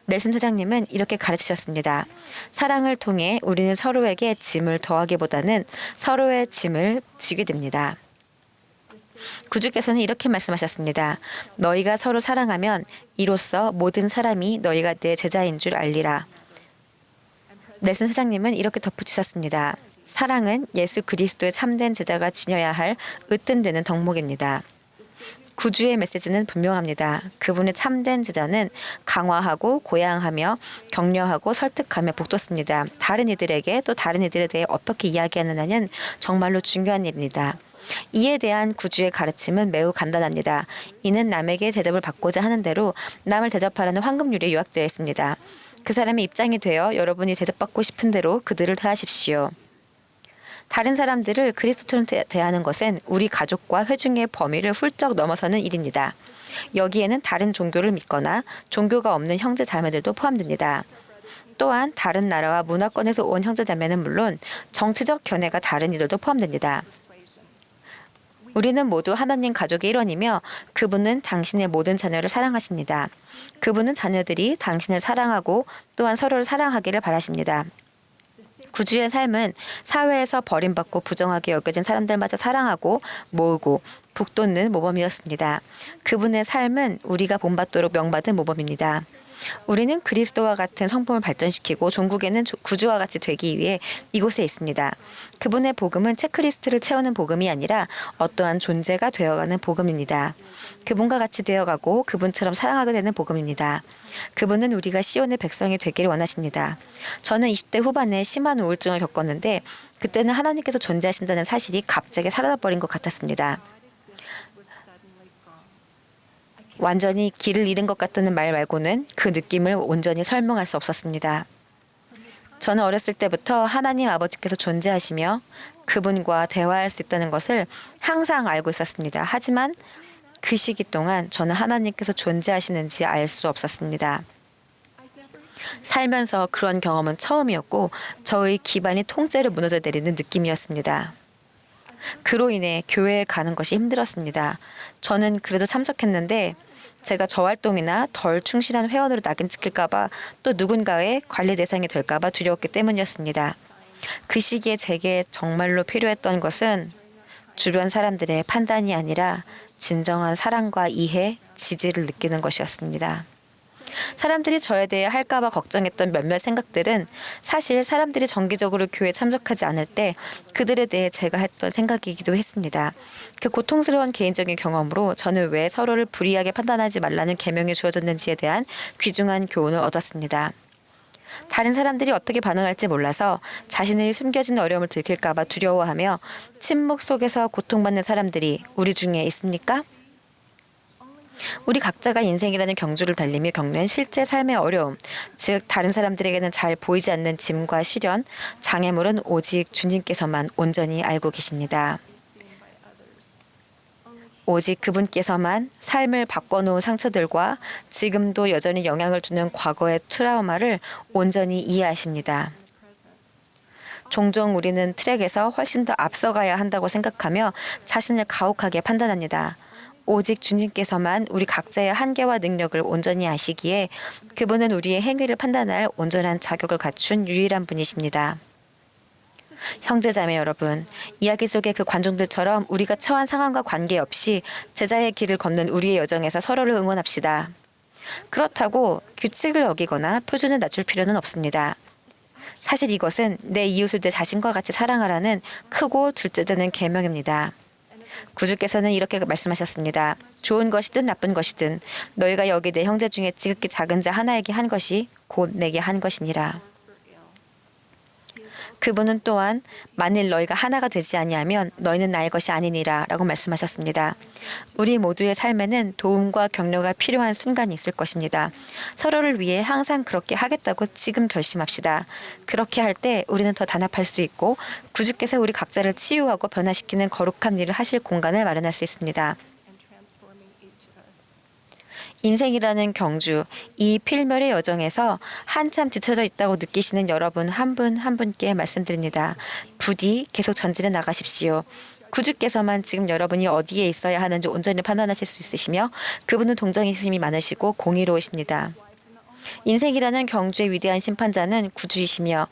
넬슨 회장님은 이렇게 가르치셨습니다. 사랑을 통해 우리는 서로에게 짐을 더하기보다는 서로의 짐을 지게 됩니다. 구주께서는 이렇게 말씀하셨습니다. 너희가 서로 사랑하면 이로써 모든 사람이 너희가 내 제자인 줄 알리라. 넬슨 회장님은 이렇게 덧붙이셨습니다. 사랑은 예수 그리스도의 참된 제자가 지녀야 할 으뜸되는 덕목입니다. 구주의 메시지는 분명합니다. 그분의 참된 제자는 강화하고 고양하며 격려하고 설득하며 복돋습니다. 다른 이들에게 또 다른 이들에 대해 어떻게 이야기하느냐는 정말로 중요한 일입니다. 이에 대한 구주의 가르침은 매우 간단합니다. 이는 남에게 대접을 받고자 하는 대로 남을 대접하라는 황금률에 요약되어 있습니다. 그 사람의 입장이 되어 여러분이 대접받고 싶은 대로 그들을 대하십시오. 다른 사람들을 그리스도처럼 대하는 것은 우리 가족과 회중의 범위를 훌쩍 넘어서는 일입니다. 여기에는 다른 종교를 믿거나 종교가 없는 형제 자매들도 포함됩니다. 또한 다른 나라와 문화권에서 온 형제 자매는 물론 정치적 견해가 다른 이들도 포함됩니다. 우리는 모두 하나님 가족의 일원이며 그분은 당신의 모든 자녀를 사랑하십니다. 그분은 자녀들이 당신을 사랑하고 또한 서로를 사랑하기를 바라십니다. 구주의 삶은 사회에서 버림받고 부정하게 여겨진 사람들마저 사랑하고 모으고 북돋는 모범이었습니다. 그분의 삶은 우리가 본받도록 명받은 모범입니다. 우리는 그리스도와 같은 성품을 발전시키고 종국에는 구주와 같이 되기 위해 이곳에 있습니다. 그분의 복음은 체크리스트를 채우는 복음이 아니라 어떠한 존재가 되어가는 복음입니다. 그분과 같이 되어가고 그분처럼 사랑하게 되는 복음입니다. 그분은 우리가 시온의 백성이 되기를 원하십니다. 저는 20대 후반에 심한 우울증을 겪었는데 그때는 하나님께서 존재하신다는 사실이 갑자기 사라져버린 것 같았습니다. 완전히 길을 잃은 것 같다는 말 말고는 그 느낌을 온전히 설명할 수 없었습니다. 저는 어렸을 때부터 하나님 아버지께서 존재하시며 그분과 대화할 수 있다는 것을 항상 알고 있었습니다. 하지만 그 시기 동안 저는 하나님께서 존재하시는지 알 수 없었습니다. 살면서 그런 경험은 처음이었고 저의 기반이 통째로 무너져 내리는 느낌이었습니다. 그로 인해 교회에 가는 것이 힘들었습니다. 저는 그래도 참석했는데 제가 저 활동이나 덜 충실한 회원으로 낙인 찍힐까봐 또 누군가의 관리 대상이 될까봐 두려웠기 때문이었습니다. 그 시기에 제게 정말로 필요했던 것은 주변 사람들의 판단이 아니라 진정한 사랑과 이해, 지지를 느끼는 것이었습니다. 사람들이 저에 대해 할까봐 걱정했던 몇몇 생각들은 사실 사람들이 정기적으로 교회에 참석하지 않을 때 그들에 대해 제가 했던 생각이기도 했습니다. 그 고통스러운 개인적인 경험으로 저는 왜 서로를 불이하게 판단하지 말라는 계명이 주어졌는지에 대한 귀중한 교훈을 얻었습니다. 다른 사람들이 어떻게 반응할지 몰라서 자신의 숨겨진 어려움을 들킬까봐 두려워하며 침묵 속에서 고통받는 사람들이 우리 중에 있습니까? 우리 각자가 인생이라는 경주를 달리며 겪는 실제 삶의 어려움, 즉 다른 사람들에게는 잘 보이지 않는 짐과 시련, 장애물은 오직 주님께서만 온전히 알고 계십니다. 오직 그분께서만 삶을 바꿔놓은 상처들과 지금도 여전히 영향을 주는 과거의 트라우마를 온전히 이해하십니다. 종종 우리는 트랙에서 훨씬 더 앞서가야 한다고 생각하며 자신을 가혹하게 판단합니다. 오직 주님께서만 우리 각자의 한계와 능력을 온전히 아시기에 그분은 우리의 행위를 판단할 온전한 자격을 갖춘 유일한 분이십니다. 형제자매 여러분, 이야기 속의 그 관중들처럼 우리가 처한 상황과 관계없이 제자의 길을 걷는 우리의 여정에서 서로를 응원합시다. 그렇다고 규칙을 어기거나 표준을 낮출 필요는 없습니다. 사실 이것은 내 이웃을 내 자신과 같이 사랑하라는 크고 둘째되는 계명입니다. 구주께서는 이렇게 말씀하셨습니다. 좋은 것이든 나쁜 것이든 너희가 여기 내 형제 중에 지극히 작은 자 하나에게 한 것이 곧 내게 한 것이니라. 그분은 또한 만일 너희가 하나가 되지 아니하면 너희는 나의 것이 아니니라 라고 말씀하셨습니다. 우리 모두의 삶에는 도움과 격려가 필요한 순간이 있을 것입니다. 서로를 위해 항상 그렇게 하겠다고 지금 결심합시다. 그렇게 할 때 우리는 더 단합할 수 있고 구주께서 우리 각자를 치유하고 변화시키는 거룩한 일을 하실 공간을 마련할 수 있습니다. 인생이라는 경주, 이 필멸의 여정에서 한참 지쳐져 있다고 느끼시는 여러분 한 분 한 분께 말씀드립니다. 부디 계속 전진해 나가십시오. 구주께서만 지금 여러분이 어디에 있어야 하는지 온전히 판단하실 수 있으시며 그분은 동정심이 많으시고 공의로우십니다. 인생이라는 경주의 위대한 심판자는 구주이시며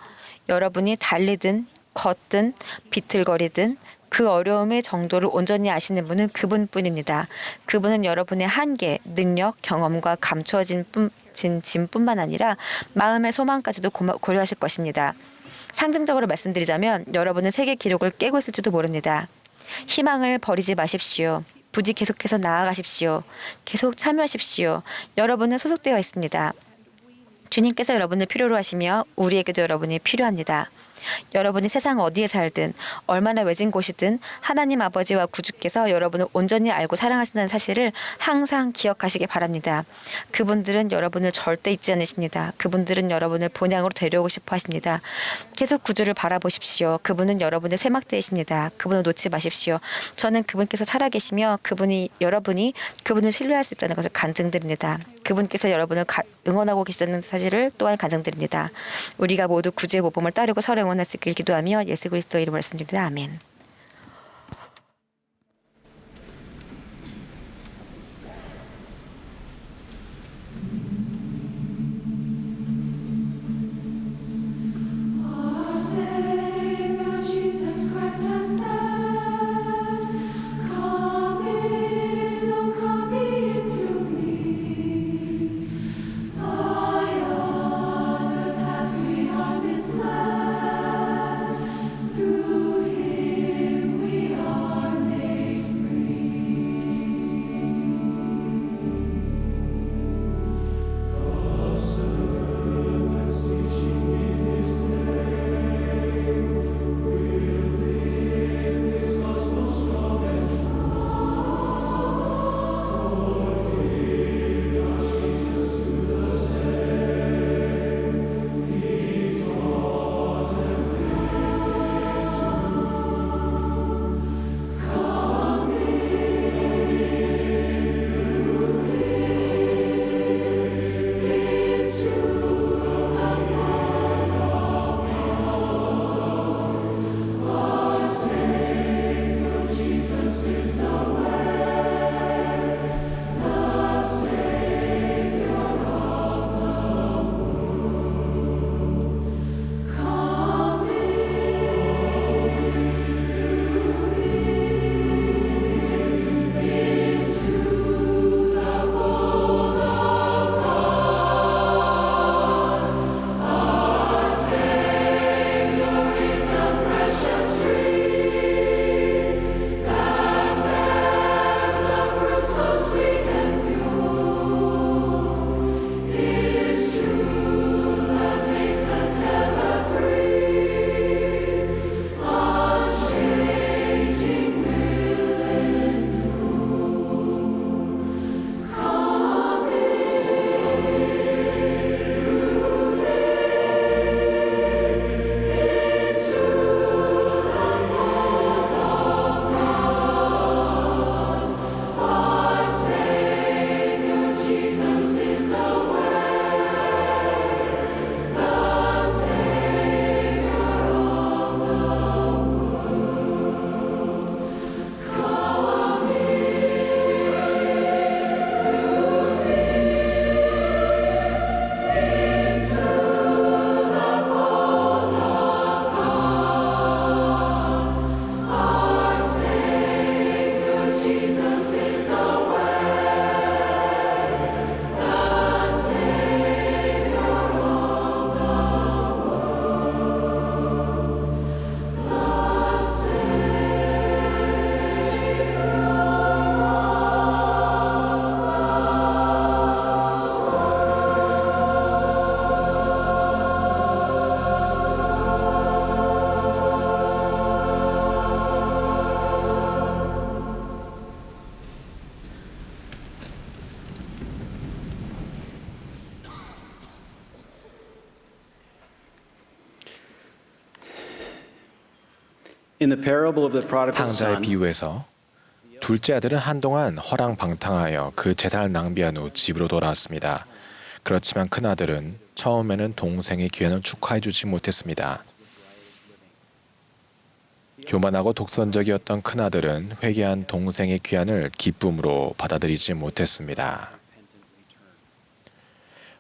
여러분이 달리든 걷든 비틀거리든 그 어려움의 정도를 온전히 아시는 분은 그분뿐입니다. 그분은 여러분의 한계, 능력, 경험과 감추어진 짐뿐만 아니라 마음의 소망까지도 고려하실 것입니다. 상징적으로 말씀드리자면 여러분은 세계 기록을 깨고 있을지도 모릅니다. 희망을 버리지 마십시오. 부디 계속해서 나아가십시오. 계속 참여하십시오. 여러분은 소속되어 있습니다. 주님께서 여러분을 필요로 하시며 우리에게도 여러분이 필요합니다. 여러분이 세상 어디에 살든 얼마나 외진 곳이든 하나님 아버지와 구주께서 여러분을 온전히 알고 사랑하신다는 사실을 항상 기억하시기 바랍니다. 그분들은 여러분을 절대 잊지 않으십니다. 그분들은 여러분을 본향으로 데려오고 싶어 하십니다. 계속 구주를 바라보십시오. 그분은 여러분의 쇠막대이십니다. 그분을 놓지 마십시오. 저는 그분께서 살아계시며 여러분이 그분을 신뢰할 수 있다는 것을 간증드립니다. 그분께서 여러분을 응원하고 계시다는 사실을 또한 간증드립니다. 우리가 모두 구주의 모범을 따르고 서로 응원할 수 있길 기도하며 예수 그리스도의 이름으로 말씀드립니다. 아멘. Through him In the parable of the prodigal 탕자의 son, 비유에서 둘째 아들은 한동안 허랑방탕하여 그 재산을 낭비한 후 집으로 돌아왔습니다. 그렇지만 큰 아들은 처음에는 동생의 귀환을 축하해 주지 못했습니다. 교만하고 독선적이었던 큰 아들은 회개한 동생의 귀환을 기쁨으로 받아들이지 못했습니다.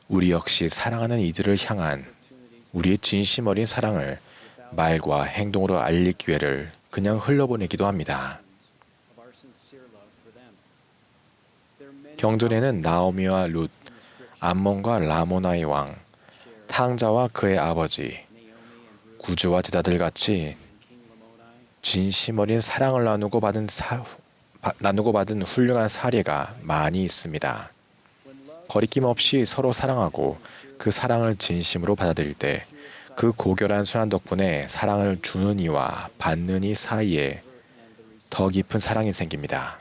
우리 역시 사랑하는 이들을 향한 우리의 진심 어린 사랑을 말과 행동으로 알릴 기회를 그냥 흘려보내기도 합니다. 경전에는 나오미와 룻, 암몬과 라모나의 왕, 탕자와 그의 아버지, 구주와 제자들 같이 진심 어린 사랑을 나누고 받은 훌륭한 사례가 많이 있습니다. 거리낌 없이 서로 사랑하고 그 사랑을 진심으로 받아들일 때 그 고결한 순환 덕분에 사랑을 주는 이와 받는 이 사이에 더 깊은 사랑이 생깁니다.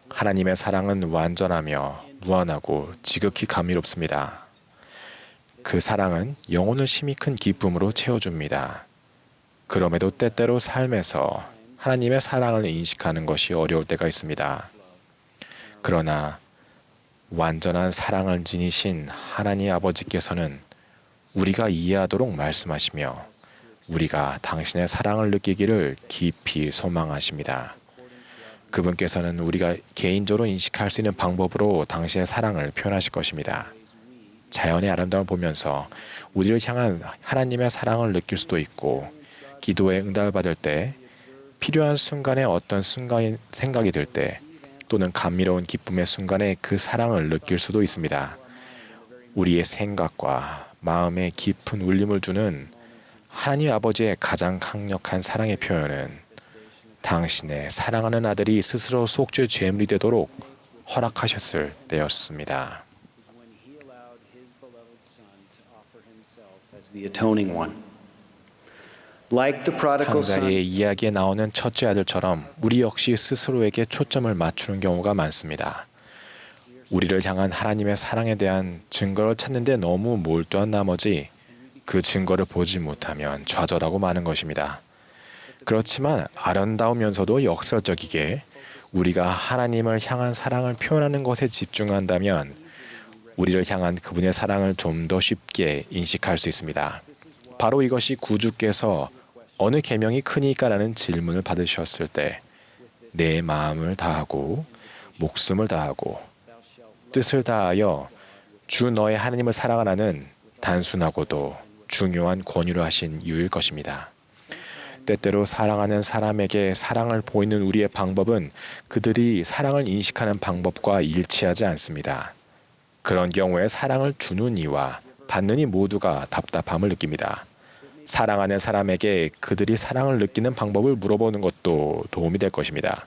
하나님의 사랑은 완전하며 무한하고 지극히 감미롭습니다. 그 사랑은 영혼을 심히 큰 기쁨으로 채워줍니다. 그럼에도 때때로 삶에서 하나님의 사랑을 인식하는 것이 어려울 때가 있습니다. 그러나 완전한 사랑을 지니신 하나님 아버지께서는 우리가 이해하도록 말씀하시며 우리가 당신의 사랑을 느끼기를 깊이 소망하십니다. 그분께서는 우리가 개인적으로 인식할 수 있는 방법으로 당신의 사랑을 표현하실 것입니다. 자연의 아름다움을 보면서 우리를 향한 하나님의 사랑을 느낄 수도 있고, 기도에 응답을 받을 때, 필요한 순간에 어떤 생각이 들 때, 또는 감미로운 기쁨의 순간에 그 사랑을 느낄 수도 있습니다. 우리의 생각과 마음에 깊은 울림을 주는 하나님 아버지의 가장 강력한 사랑의 표현은 당신의 사랑하는 아들이 스스로 속죄 제물이 되도록 허락하셨을 때였습니다. the atoning one. Like the prodigal son, 탕자의 이야기에 나오는 첫째 아들처럼 우리 역시 스스로에게 초점을 맞추는 경우가 많습니다. 우리를 향한 하나님의 사랑에 대한 증거를 찾는데 너무 몰두한 나머지 그 증거를 보지 못하면 좌절하고 마는 것입니다. 그렇지만 아름다우면서도 역설적이게 우리가 하나님을 향한 사랑을 표현하는 것에 집중한다면 우리를 향한 그분의 사랑을 좀 더 쉽게 인식할 수 있습니다. 바로 이것이 구주께서 어느 계명이 크니까라는 질문을 받으셨을 때 내 마음을 다하고 목숨을 다하고 뜻을 다하여 주 너의 하나님을 사랑하라는 단순하고도 중요한 권유를 하신 이유일 것입니다. 때때로 사랑하는 사람에게 사랑을 보이는 우리의 방법은 그들이 사랑을 인식하는 방법과 일치하지 않습니다. 그런 경우에 사랑을 주는 이와 받는 이 모두가 답답함을 느낍니다. 사랑하는 사람에게 그들이 사랑을 느끼는 방법을 물어보는 것도 도움이 될 것입니다.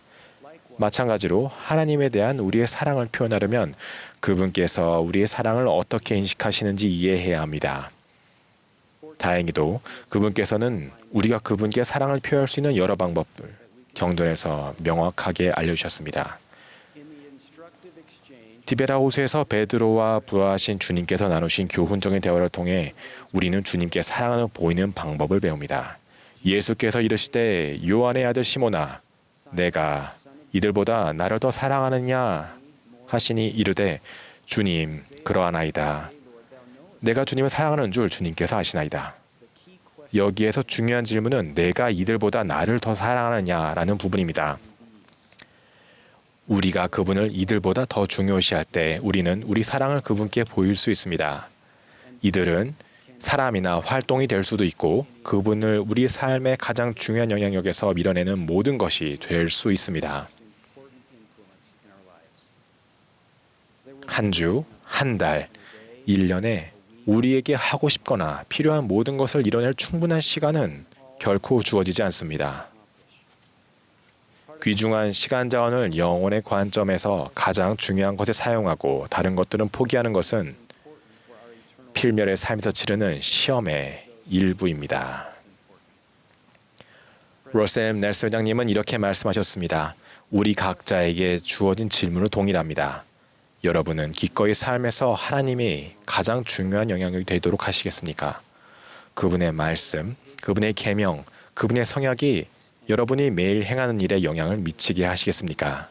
마찬가지로 하나님에 대한 우리의 사랑을 표현하려면 그분께서 우리의 사랑을 어떻게 인식하시는지 이해해야 합니다. 다행히도 그분께서는 우리가 그분께 사랑을 표현할 수 있는 여러 방법을 경전에서 명확하게 알려주셨습니다. 디베라호스에서 베드로와 부하신 주님께서 나누신 교훈적인 대화를 통해 우리는 주님께 사랑을 보이는 방법을 배웁니다. 예수께서 이르시되 요한의 아들 시몬아 내가 이들보다 나를 더 사랑하느냐 하시니 이르되 주님 그러하나이다. 내가 주님을 사랑하는 줄 주님께서 아시나이다. 여기에서 중요한 질문은 내가 이들보다 나를 더 사랑하느냐라는 부분입니다. 우리가 그분을 이들보다 더 중요시할 때 우리는 우리 사랑을 그분께 보일 수 있습니다. 이들은 사람이나 활동이 될 수도 있고 그분을 우리 삶의 가장 중요한 영향력에서 밀어내는 모든 것이 될 수 있습니다. 한 주, 한 달, 1년에 우리에게 하고 싶거나 필요한 모든 것을 이뤄낼 충분한 시간은 결코 주어지지 않습니다. 귀중한 시간 자원을 영혼의 관점에서 가장 중요한 것에 사용하고 다른 것들은 포기하는 것은 필멸의 삶에서 치르는 시험의 일부입니다. 로셈 넬스 회장님은 이렇게 말씀하셨습니다. 우리 각자에게 주어진 질문을 동일합니다. 여러분은 기꺼이 삶에서 하나님이 가장 중요한 영향력이 되도록 하시겠습니까? 그분의 말씀, 그분의 계명, 그분의 성약이 여러분이 매일 행하는 일에 영향을 미치게 하시겠습니까?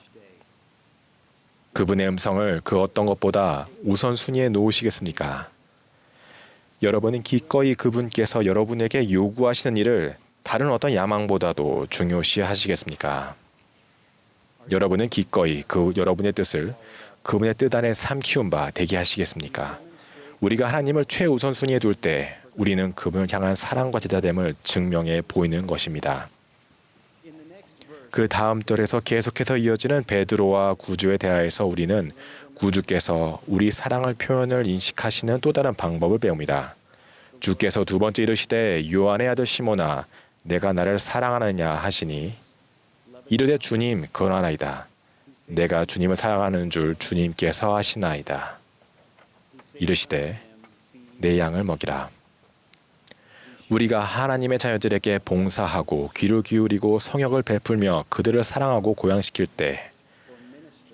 그분의 음성을 그 어떤 것보다 우선순위에 놓으시겠습니까? 여러분은 기꺼이 그분께서 여러분에게 요구하시는 일을 다른 어떤 야망보다도 중요시 하시겠습니까? 여러분은 기꺼이 여러분의 뜻을 그분의 뜻 안에 삼키운 바 되게 하시겠습니까? 우리가 하나님을 최우선순위에 둘 때 우리는 그분을 향한 사랑과 제자됨을 증명해 보이는 것입니다. 그 다음 절에서 계속해서 이어지는 베드로와 구주에 대하여서 우리는 구주께서 우리 사랑을 표현을 인식하시는 또 다른 방법을 배웁니다. 주께서 두 번째 이르시되 요한의 아들 시몬아 내가 나를 사랑하느냐 하시니 이르되 주님 그러나이다. 내가 주님을 사랑하는 줄 주님께서 아시나이다. 이르시되 내 양을 먹이라. 우리가 하나님의 자녀들에게 봉사하고 귀를 기울이고 성역을 베풀며 그들을 사랑하고 고양시킬 때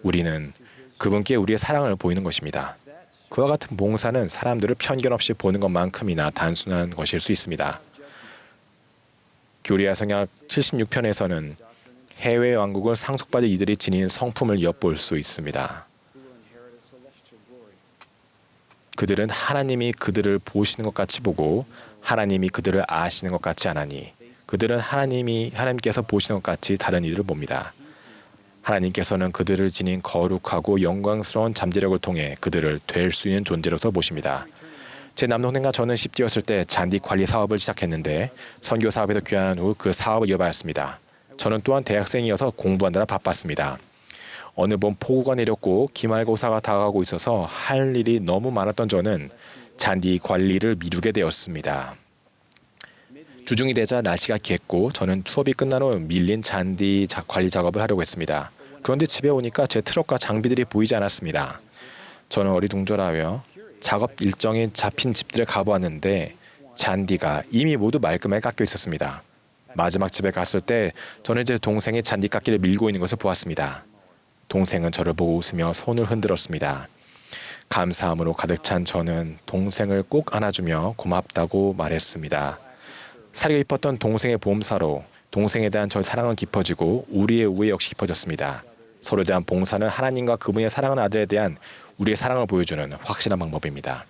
우리는 그분께 우리의 사랑을 보이는 것입니다. 그와 같은 봉사는 사람들을 편견 없이 보는 것만큼이나 단순한 것일 수 있습니다. 교리와 성약 76편에서는 해외 왕국을 상속받은 이들이 지닌 성품을 엿볼 수 있습니다. 그들은 하나님이 그들을 보시는 것 같이 보고 하나님이 그들을 아시는 것 같지 않으니 그들은 하나님께서 보시는 것 같이 다른 이들을 봅니다. 하나님께서는 그들을 지닌 거룩하고 영광스러운 잠재력을 통해 그들을 될 수 있는 존재로서 보십니다. 제 남동생과 저는 10대였을 때 잔디 관리 사업을 시작했는데 선교 사업에서 귀환한 후 그 사업을 이어받았습니다. 저는 또한 대학생이어서 공부하느라 바빴습니다. 어느 봄 폭우가 내렸고 기말고사가 다가가고 있어서 할 일이 너무 많았던 저는 잔디 관리를 미루게 되었습니다. 주중이 되자 날씨가 겠고 저는 수업이 끝난 후 밀린 잔디 관리 작업을 하려고 했습니다. 그런데 집에 오니까 제 트럭과 장비들이 보이지 않았습니다. 저는 어리둥절하여 작업 일정이 잡힌 집들을 가보았는데 잔디가 이미 모두 말끔하게 깎여 있었습니다. 마지막 집에 갔을 때 저는 제 동생이 잔디 깎기를 밀고 있는 것을 보았습니다. 동생은 저를 보고 웃으며 손을 흔들었습니다. 감사함으로 가득 찬 저는 동생을 꼭 안아주며 고맙다고 말했습니다. 살이 깊었던 동생의 보험사로 동생에 대한 저의 사랑은 깊어지고 우리의 우애 역시 깊어졌습니다. 서로에 대한 봉사는 하나님과 그분의 사랑하는 아들에 대한 우리의 사랑을 보여주는 확실한 방법입니다.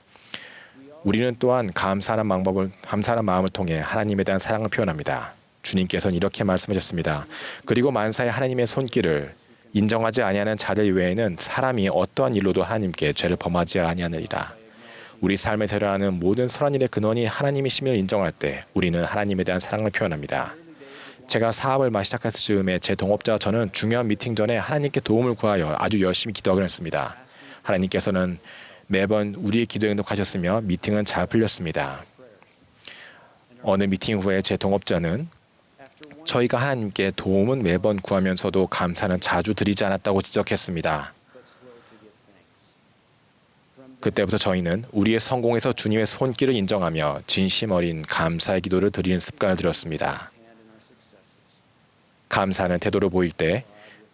우리는 또한 감사하는 마음을 통해 하나님에 대한 사랑을 표현합니다. 주님께서는 이렇게 말씀하셨습니다. 그리고 만사의 하나님의 손길을 인정하지 아니하는 자들 외에는 사람이 어떠한 일로도 하나님께 죄를 범하지 아니하느니라. 우리 삶에서 일어나는 모든 선한 일의 근원이 하나님이심을 인정할 때 우리는 하나님에 대한 사랑을 표현합니다. 제가 사업을 시작했을 즈음에 제 동업자와 저는 중요한 미팅 전에 하나님께 도움을 구하여 아주 열심히 기도하기로 했습니다. 하나님께서는 매번 우리의 기도에 응답하셨으며 미팅은 잘 풀렸습니다. 어느 미팅 후에 제 동업자는 저희가 하나님께 도움은 매번 구하면서도 감사는 자주 드리지 않았다고 지적했습니다. 그때부터 저희는 우리의 성공에서 주님의 손길을 인정하며 진심 어린 감사의 기도를 드리는 습관을 들였습니다. 감사하는 태도를 보일 때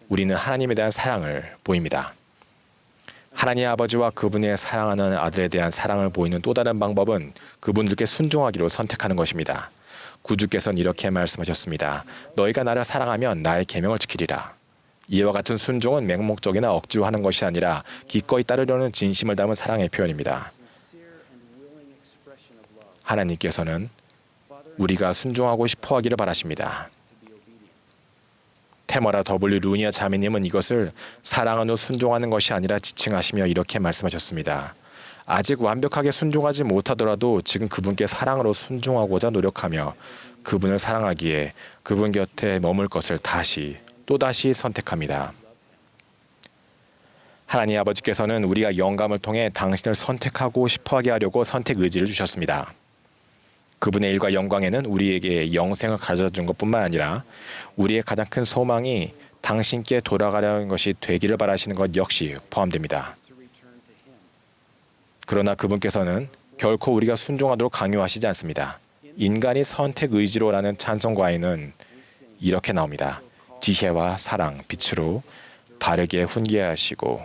우리는 하나님에 대한 사랑을 보입니다. 하나님 아버지와 그분의 사랑하는 아들에 대한 사랑을 보이는 또 다른 방법은 그분들께 순종하기로 선택하는 것입니다. 구주께서는 이렇게 말씀하셨습니다. 너희가 나를 사랑하면 나의 계명을 지키리라. 이와 같은 순종은 맹목적이나 억지로 하는 것이 아니라 기꺼이 따르려는 진심을 담은 사랑의 표현입니다. 하나님께서는 우리가 순종하고 싶어 하기를 바라십니다. 테머라 W 루니아 자매님은 이것을 사랑으로 순종하는 것이 아니라 지칭하시며 이렇게 말씀하셨습니다. 아직 완벽하게 순종하지 못하더라도 지금 그분께 사랑으로 순종하고자 노력하며 그분을 사랑하기에 그분 곁에 머물 것을 또다시 선택합니다. 하나님 아버지께서는 우리가 영감을 통해 당신을 선택하고 싶어하게 하려고 선택 의지를 주셨습니다. 그분의 일과 영광에는 우리에게 영생을 가져준 것뿐만 아니라 우리의 가장 큰 소망이 당신께 돌아가려는 것이 되기를 바라시는 것 역시 포함됩니다. 그러나 그분께서는 결코 우리가 순종하도록 강요하시지 않습니다. 인간이 선택 의지로라는 찬송가에는 이렇게 나옵니다. 지혜와 사랑, 빛으로 바르게 훈계하시고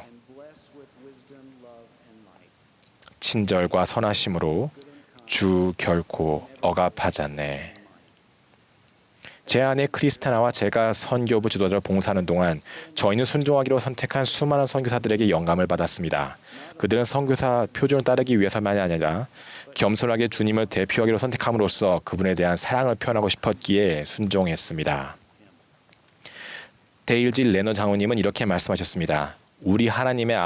친절과 선하심으로 주 결코 억압하지 않네. 제 아내 크리스타나와 제가 선교부 지도자로 봉사하는 동안 저희는 순종하기로 선택한 수많은 선교사들에게 영감을 받았습니다. 그들은 선교사 표준을 따르기 위해서만이 아니라 겸손하게 주님을 대표하기로 선택함으로써 그분에 대한 사랑을 표현하고 싶었기에 순종했습니다. 데일지 레너 장로님은 이렇게 말씀하셨습니다. 우리 하나님의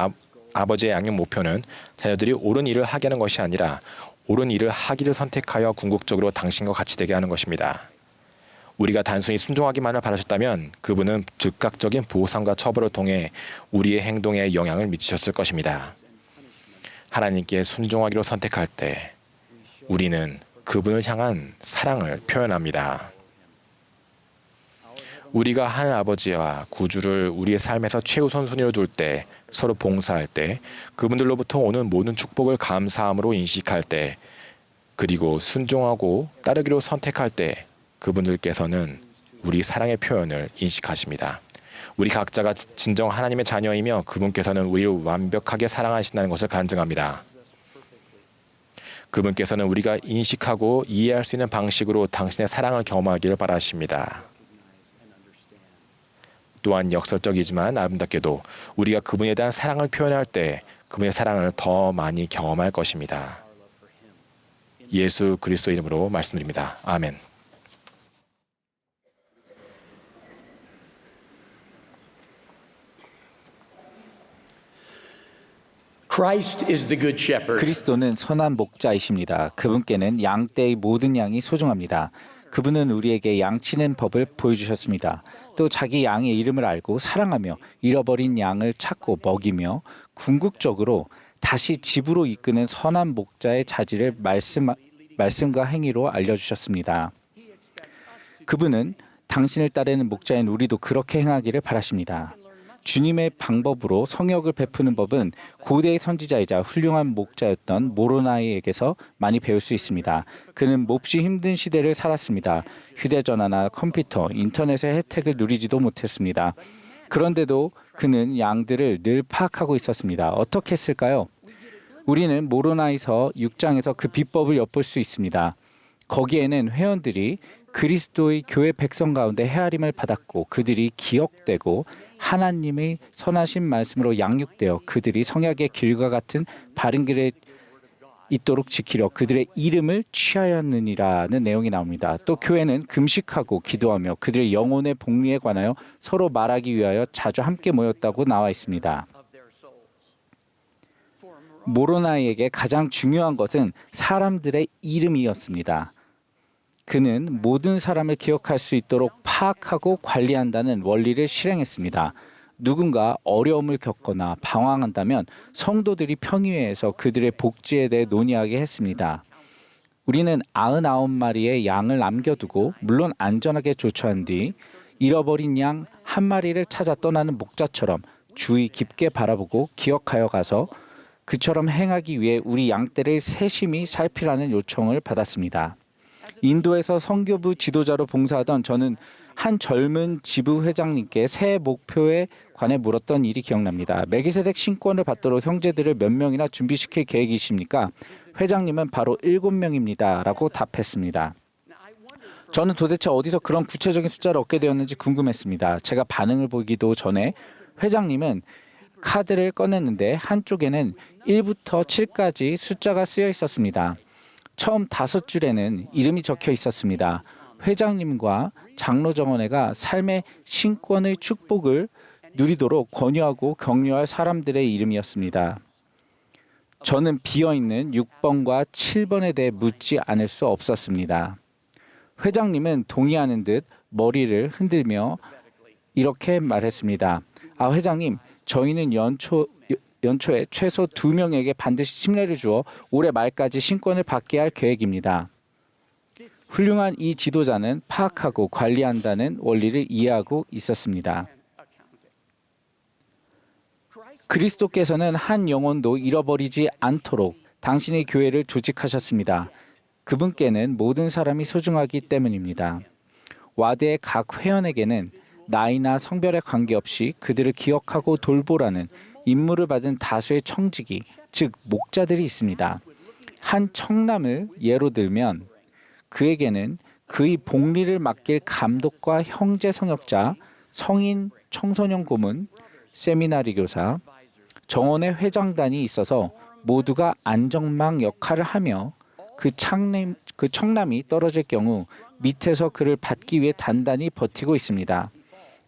아버지의 양육 목표는 자녀들이 옳은 일을 하게 하는 것이 아니라 옳은 일을 하기를 선택하여 궁극적으로 당신과 같이 되게 하는 것입니다. 우리가 단순히 순종하기만을 바라셨다면 그분은 즉각적인 보상과 처벌을 통해 우리의 행동에 영향을 미치셨을 것입니다. 하나님께 순종하기로 선택할 때 우리는 그분을 향한 사랑을 표현합니다. 우리가 하늘 아버지와 구주를 우리의 삶에서 최우선 순위로 둘 때, 서로 봉사할 때, 그분들로부터 오는 모든 축복을 감사함으로 인식할 때, 그리고 순종하고 따르기로 선택할 때 그분들께서는 우리 사랑의 표현을 인식하십니다. 우리 각자가 진정 하나님의 자녀이며 그분께서는 우리를 완벽하게 사랑하신다는 것을 간증합니다. 그분께서는 우리가 인식하고 이해할 수 있는 방식으로 당신의 사랑을 경험하기를 바라십니다. 또한 역설적이지만 아름답게도 우리가 그분에 대한 사랑을 표현할 때 그분의 사랑을 더 많이 경험할 것입니다. 예수 그리스도 이름으로 말씀드립니다. 아멘. Christ is the good shepherd. 그리스도는 선한 목자이십니다. 그분께는 양떼의 모든 양이 소중합니다. 그분은 우리에게 양치는 법을 보여주셨습니다. 또 자기 양의 이름을 알고 사랑하며 잃어버린 양을 찾고 먹이며 궁극적으로 다시 집으로 이끄는 선한 목자의 자질을 말씀과 행위로 알려주셨습니다. 그분은 당신을 따르는 목자인 우리도 그렇게 행하기를 바라십니다. 주님의 방법으로 성역을 베푸는 법은 고대의 선지자이자 훌륭한 목자였던 모로나이에게서 많이 배울 수 있습니다. 그는 몹시 힘든 시대를 살았습니다. 휴대전화나 컴퓨터, 인터넷의 혜택을 누리지도 못했습니다. 그런데도 그는 양들을 늘 파악하고 있었습니다. 어떻게 했을까요? 우리는 모로나이서 6장에서 그 비법을 엿볼 수 있습니다. 거기에는 회원들이 그리스도의 교회 백성 가운데 헤아림을 받았고 그들이 기억되고 하나님의 선하신 말씀으로 양육되어 그들이 성약의 길과 같은 바른 길에 있도록 지키려 그들의 이름을 취하였느니라는 내용이 나옵니다. 또 교회는 금식하고 기도하며 그들의 영혼의 복리에 관하여 서로 말하기 위하여 자주 함께 모였다고 나와 있습니다. 모로나이에게 가장 중요한 것은 사람들의 이름이었습니다. 그는 모든 사람을 기억할 수 있도록 파악하고 관리한다는 원리를 실행했습니다. 누군가 어려움을 겪거나 방황한다면 성도들이 평의회에서 그들의 복지에 대해 논의하게 했습니다. 우리는 99마리의 양을 남겨두고 물론 안전하게 조처한 뒤 잃어버린 양 한 마리를 찾아 떠나는 목자처럼 주의 깊게 바라보고 기억하여 가서 그처럼 행하기 위해 우리 양떼를 세심히 살피라는 요청을 받았습니다. 인도에서 선교부 지도자로 봉사하던 저는 한 젊은 지부 회장님께 새해 목표에 관해 물었던 일이 기억납니다. 멜기세덱 신권을 받도록 형제들을 몇 명이나 준비시킬 계획이십니까? 회장님은 바로 7명입니다. 라고 답했습니다. 저는 도대체 어디서 그런 구체적인 숫자를 얻게 되었는지 궁금했습니다. 제가 반응을 보기도 전에 회장님은 카드를 꺼냈는데 한쪽에는 1부터 7까지 숫자가 쓰여 있었습니다. 처음 5줄에는 이름이 적혀 있었습니다. 회장님과 장로 정원회가 삶의 신권의 축복을 누리도록 권유하고 격려할 사람들의 이름이었습니다. 저는 비어있는 6번과 7번에 대해 묻지 않을 수 없었습니다. 회장님은 동의하는 듯 머리를 흔들며 이렇게 말했습니다. 아, 회장님, 저희는 연초에 최소 2명에게 반드시 침례를 주어 올해 말까지 신권을 받게 할 계획입니다. 훌륭한 이 지도자는 파악하고 관리한다는 원리를 이해하고 있었습니다. 그리스도께서는 한 영혼도 잃어버리지 않도록 당신의 교회를 조직하셨습니다. 그분께는 모든 사람이 소중하기 때문입니다. 와드의 각 회원에게는 나이나 성별에 관계없이 그들을 기억하고 돌보라는 임무를 받은 다수의 청지기, 즉 목자들이 있습니다. 한 청남을 예로 들면 그에게는 그의 복리를 맡길 감독과 형제 성역자, 성인 청소년 고문, 세미나리 교사, 정원의 회장단이 있어서 모두가 안전망 역할을 하며 그 청남이 떨어질 경우 밑에서 그를 받기 위해 단단히 버티고 있습니다.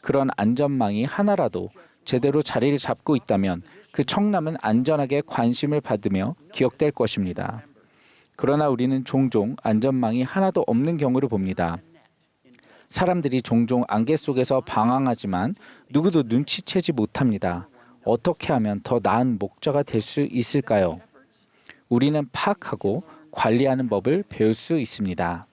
그런 안전망이 하나라도 제대로 자리를 잡고 있다면 그 청남은 안전하게 관심을 받으며 기억될 것입니다. 그러나 우리는 종종 안전망이 하나도 없는 경우를 봅니다. 사람들이 종종 안개 속에서 방황하지만 누구도 눈치채지 못합니다. 어떻게 하면 더 나은 목자가 될 수 있을까요? 우리는 파악하고 관리하는 법을 배울 수 있습니다.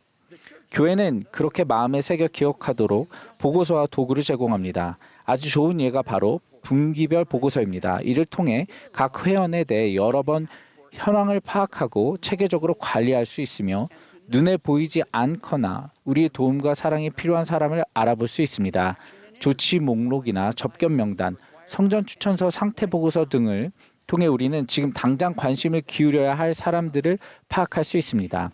교회는 그렇게 마음에 새겨 기억하도록 보고서와 도구를 제공합니다. 아주 좋은 예가 바로 분기별 보고서입니다. 이를 통해 각 회원에 대해 여러 번 현황을 파악하고 체계적으로 관리할 수 있으며 눈에 보이지 않거나 우리의 도움과 사랑이 필요한 사람을 알아볼 수 있습니다. 조치 목록이나 접견 명단, 성전 추천서 상태 보고서 등을 통해 우리는 지금 당장 관심을 기울여야 할 사람들을 파악할 수 있습니다.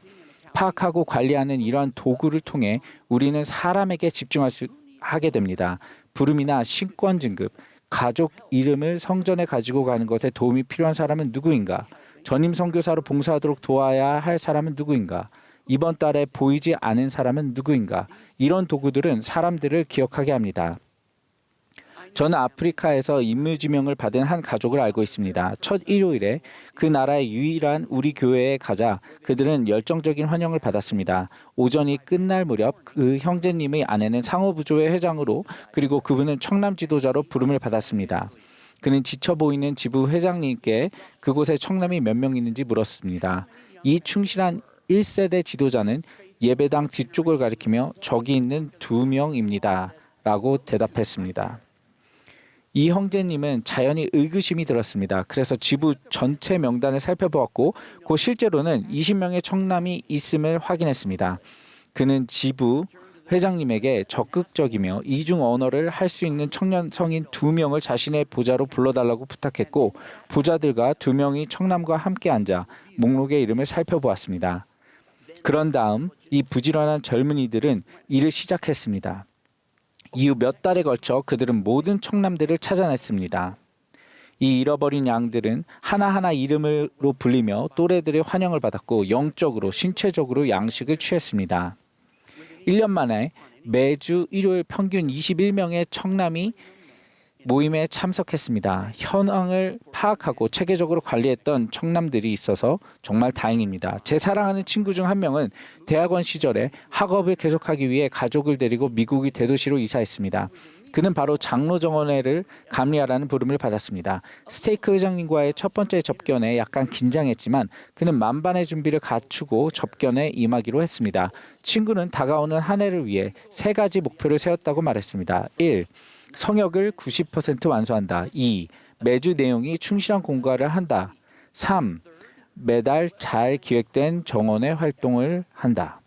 파악하고 관리하는 이러한 도구를 통해 우리는 사람에게 집중하게 됩니다. 부름이나 신권 진급, 가족 이름을 성전에 가지고 가는 것에 도움이 필요한 사람은 누구인가? 전임 선교사로 봉사하도록 도와야 할 사람은 누구인가? 이번 달에 보이지 않은 사람은 누구인가? 이런 도구들은 사람들을 기억하게 합니다. 저는 아프리카에서 임무지명을 받은 한 가족을 알고 있습니다. 첫 일요일에 그 나라의 유일한 우리 교회에 가자 그들은 열정적인 환영을 받았습니다. 오전이 끝날 무렵 그 형제님의 아내는 상호부조회 회장으로 그리고 그분은 청남 지도자로 부름을 받았습니다. 그는 지쳐 보이는 지부 회장님께 그곳에 청남이 몇 명 있는지 물었습니다. 이 충실한 1세대 지도자는 예배당 뒤쪽을 가리키며 저기 있는 2명입니다. 라고 대답했습니다. 이 형제님은 자연히 의구심이 들었습니다. 그래서 지부 전체 명단을 살펴보았고 그 실제로는 20명의 청남이 있음을 확인했습니다. 그는 지부 회장님에게 적극적이며 이중 언어를 할 수 있는 청년 성인 2명을 자신의 보좌로 불러달라고 부탁했고 보좌들과 2명이 청남과 함께 앉아 목록의 이름을 살펴보았습니다. 그런 다음 이 부지런한 젊은이들은 일을 시작했습니다. 이후 몇 달에 걸쳐 그들은 모든 청남들을 찾아냈습니다. 이 잃어버린 양들은 하나하나 이름으로 불리며 또래들의 환영을 받았고 영적으로 신체적으로 양식을 취했습니다. 1년 만에 매주 일요일 평균 21명의 청남이 모임에 참석했습니다. 현황을 파악하고 체계적으로 관리했던 청남들이 있어서 정말 다행입니다. 제 사랑하는 친구 중 한 명은 대학원 시절에 학업을 계속하기 위해 가족을 데리고 미국의 대도시로 이사했습니다. 그는 바로 장로 정원회를 감리하라는 부름을 받았습니다. 스테이크 회장님과의 첫 번째 접견에 약간 긴장했지만 그는 만반의 준비를 갖추고 접견에 임하기로 했습니다. 친구는 다가오는 한 해를 위해 3가지 목표를 세웠다고 말했습니다. 1. 성역을 90% 완수한다. 2. 매주 내용이 충실한 공부를 한다. 3. 매달 잘 기획된 정원의 활동을 한다.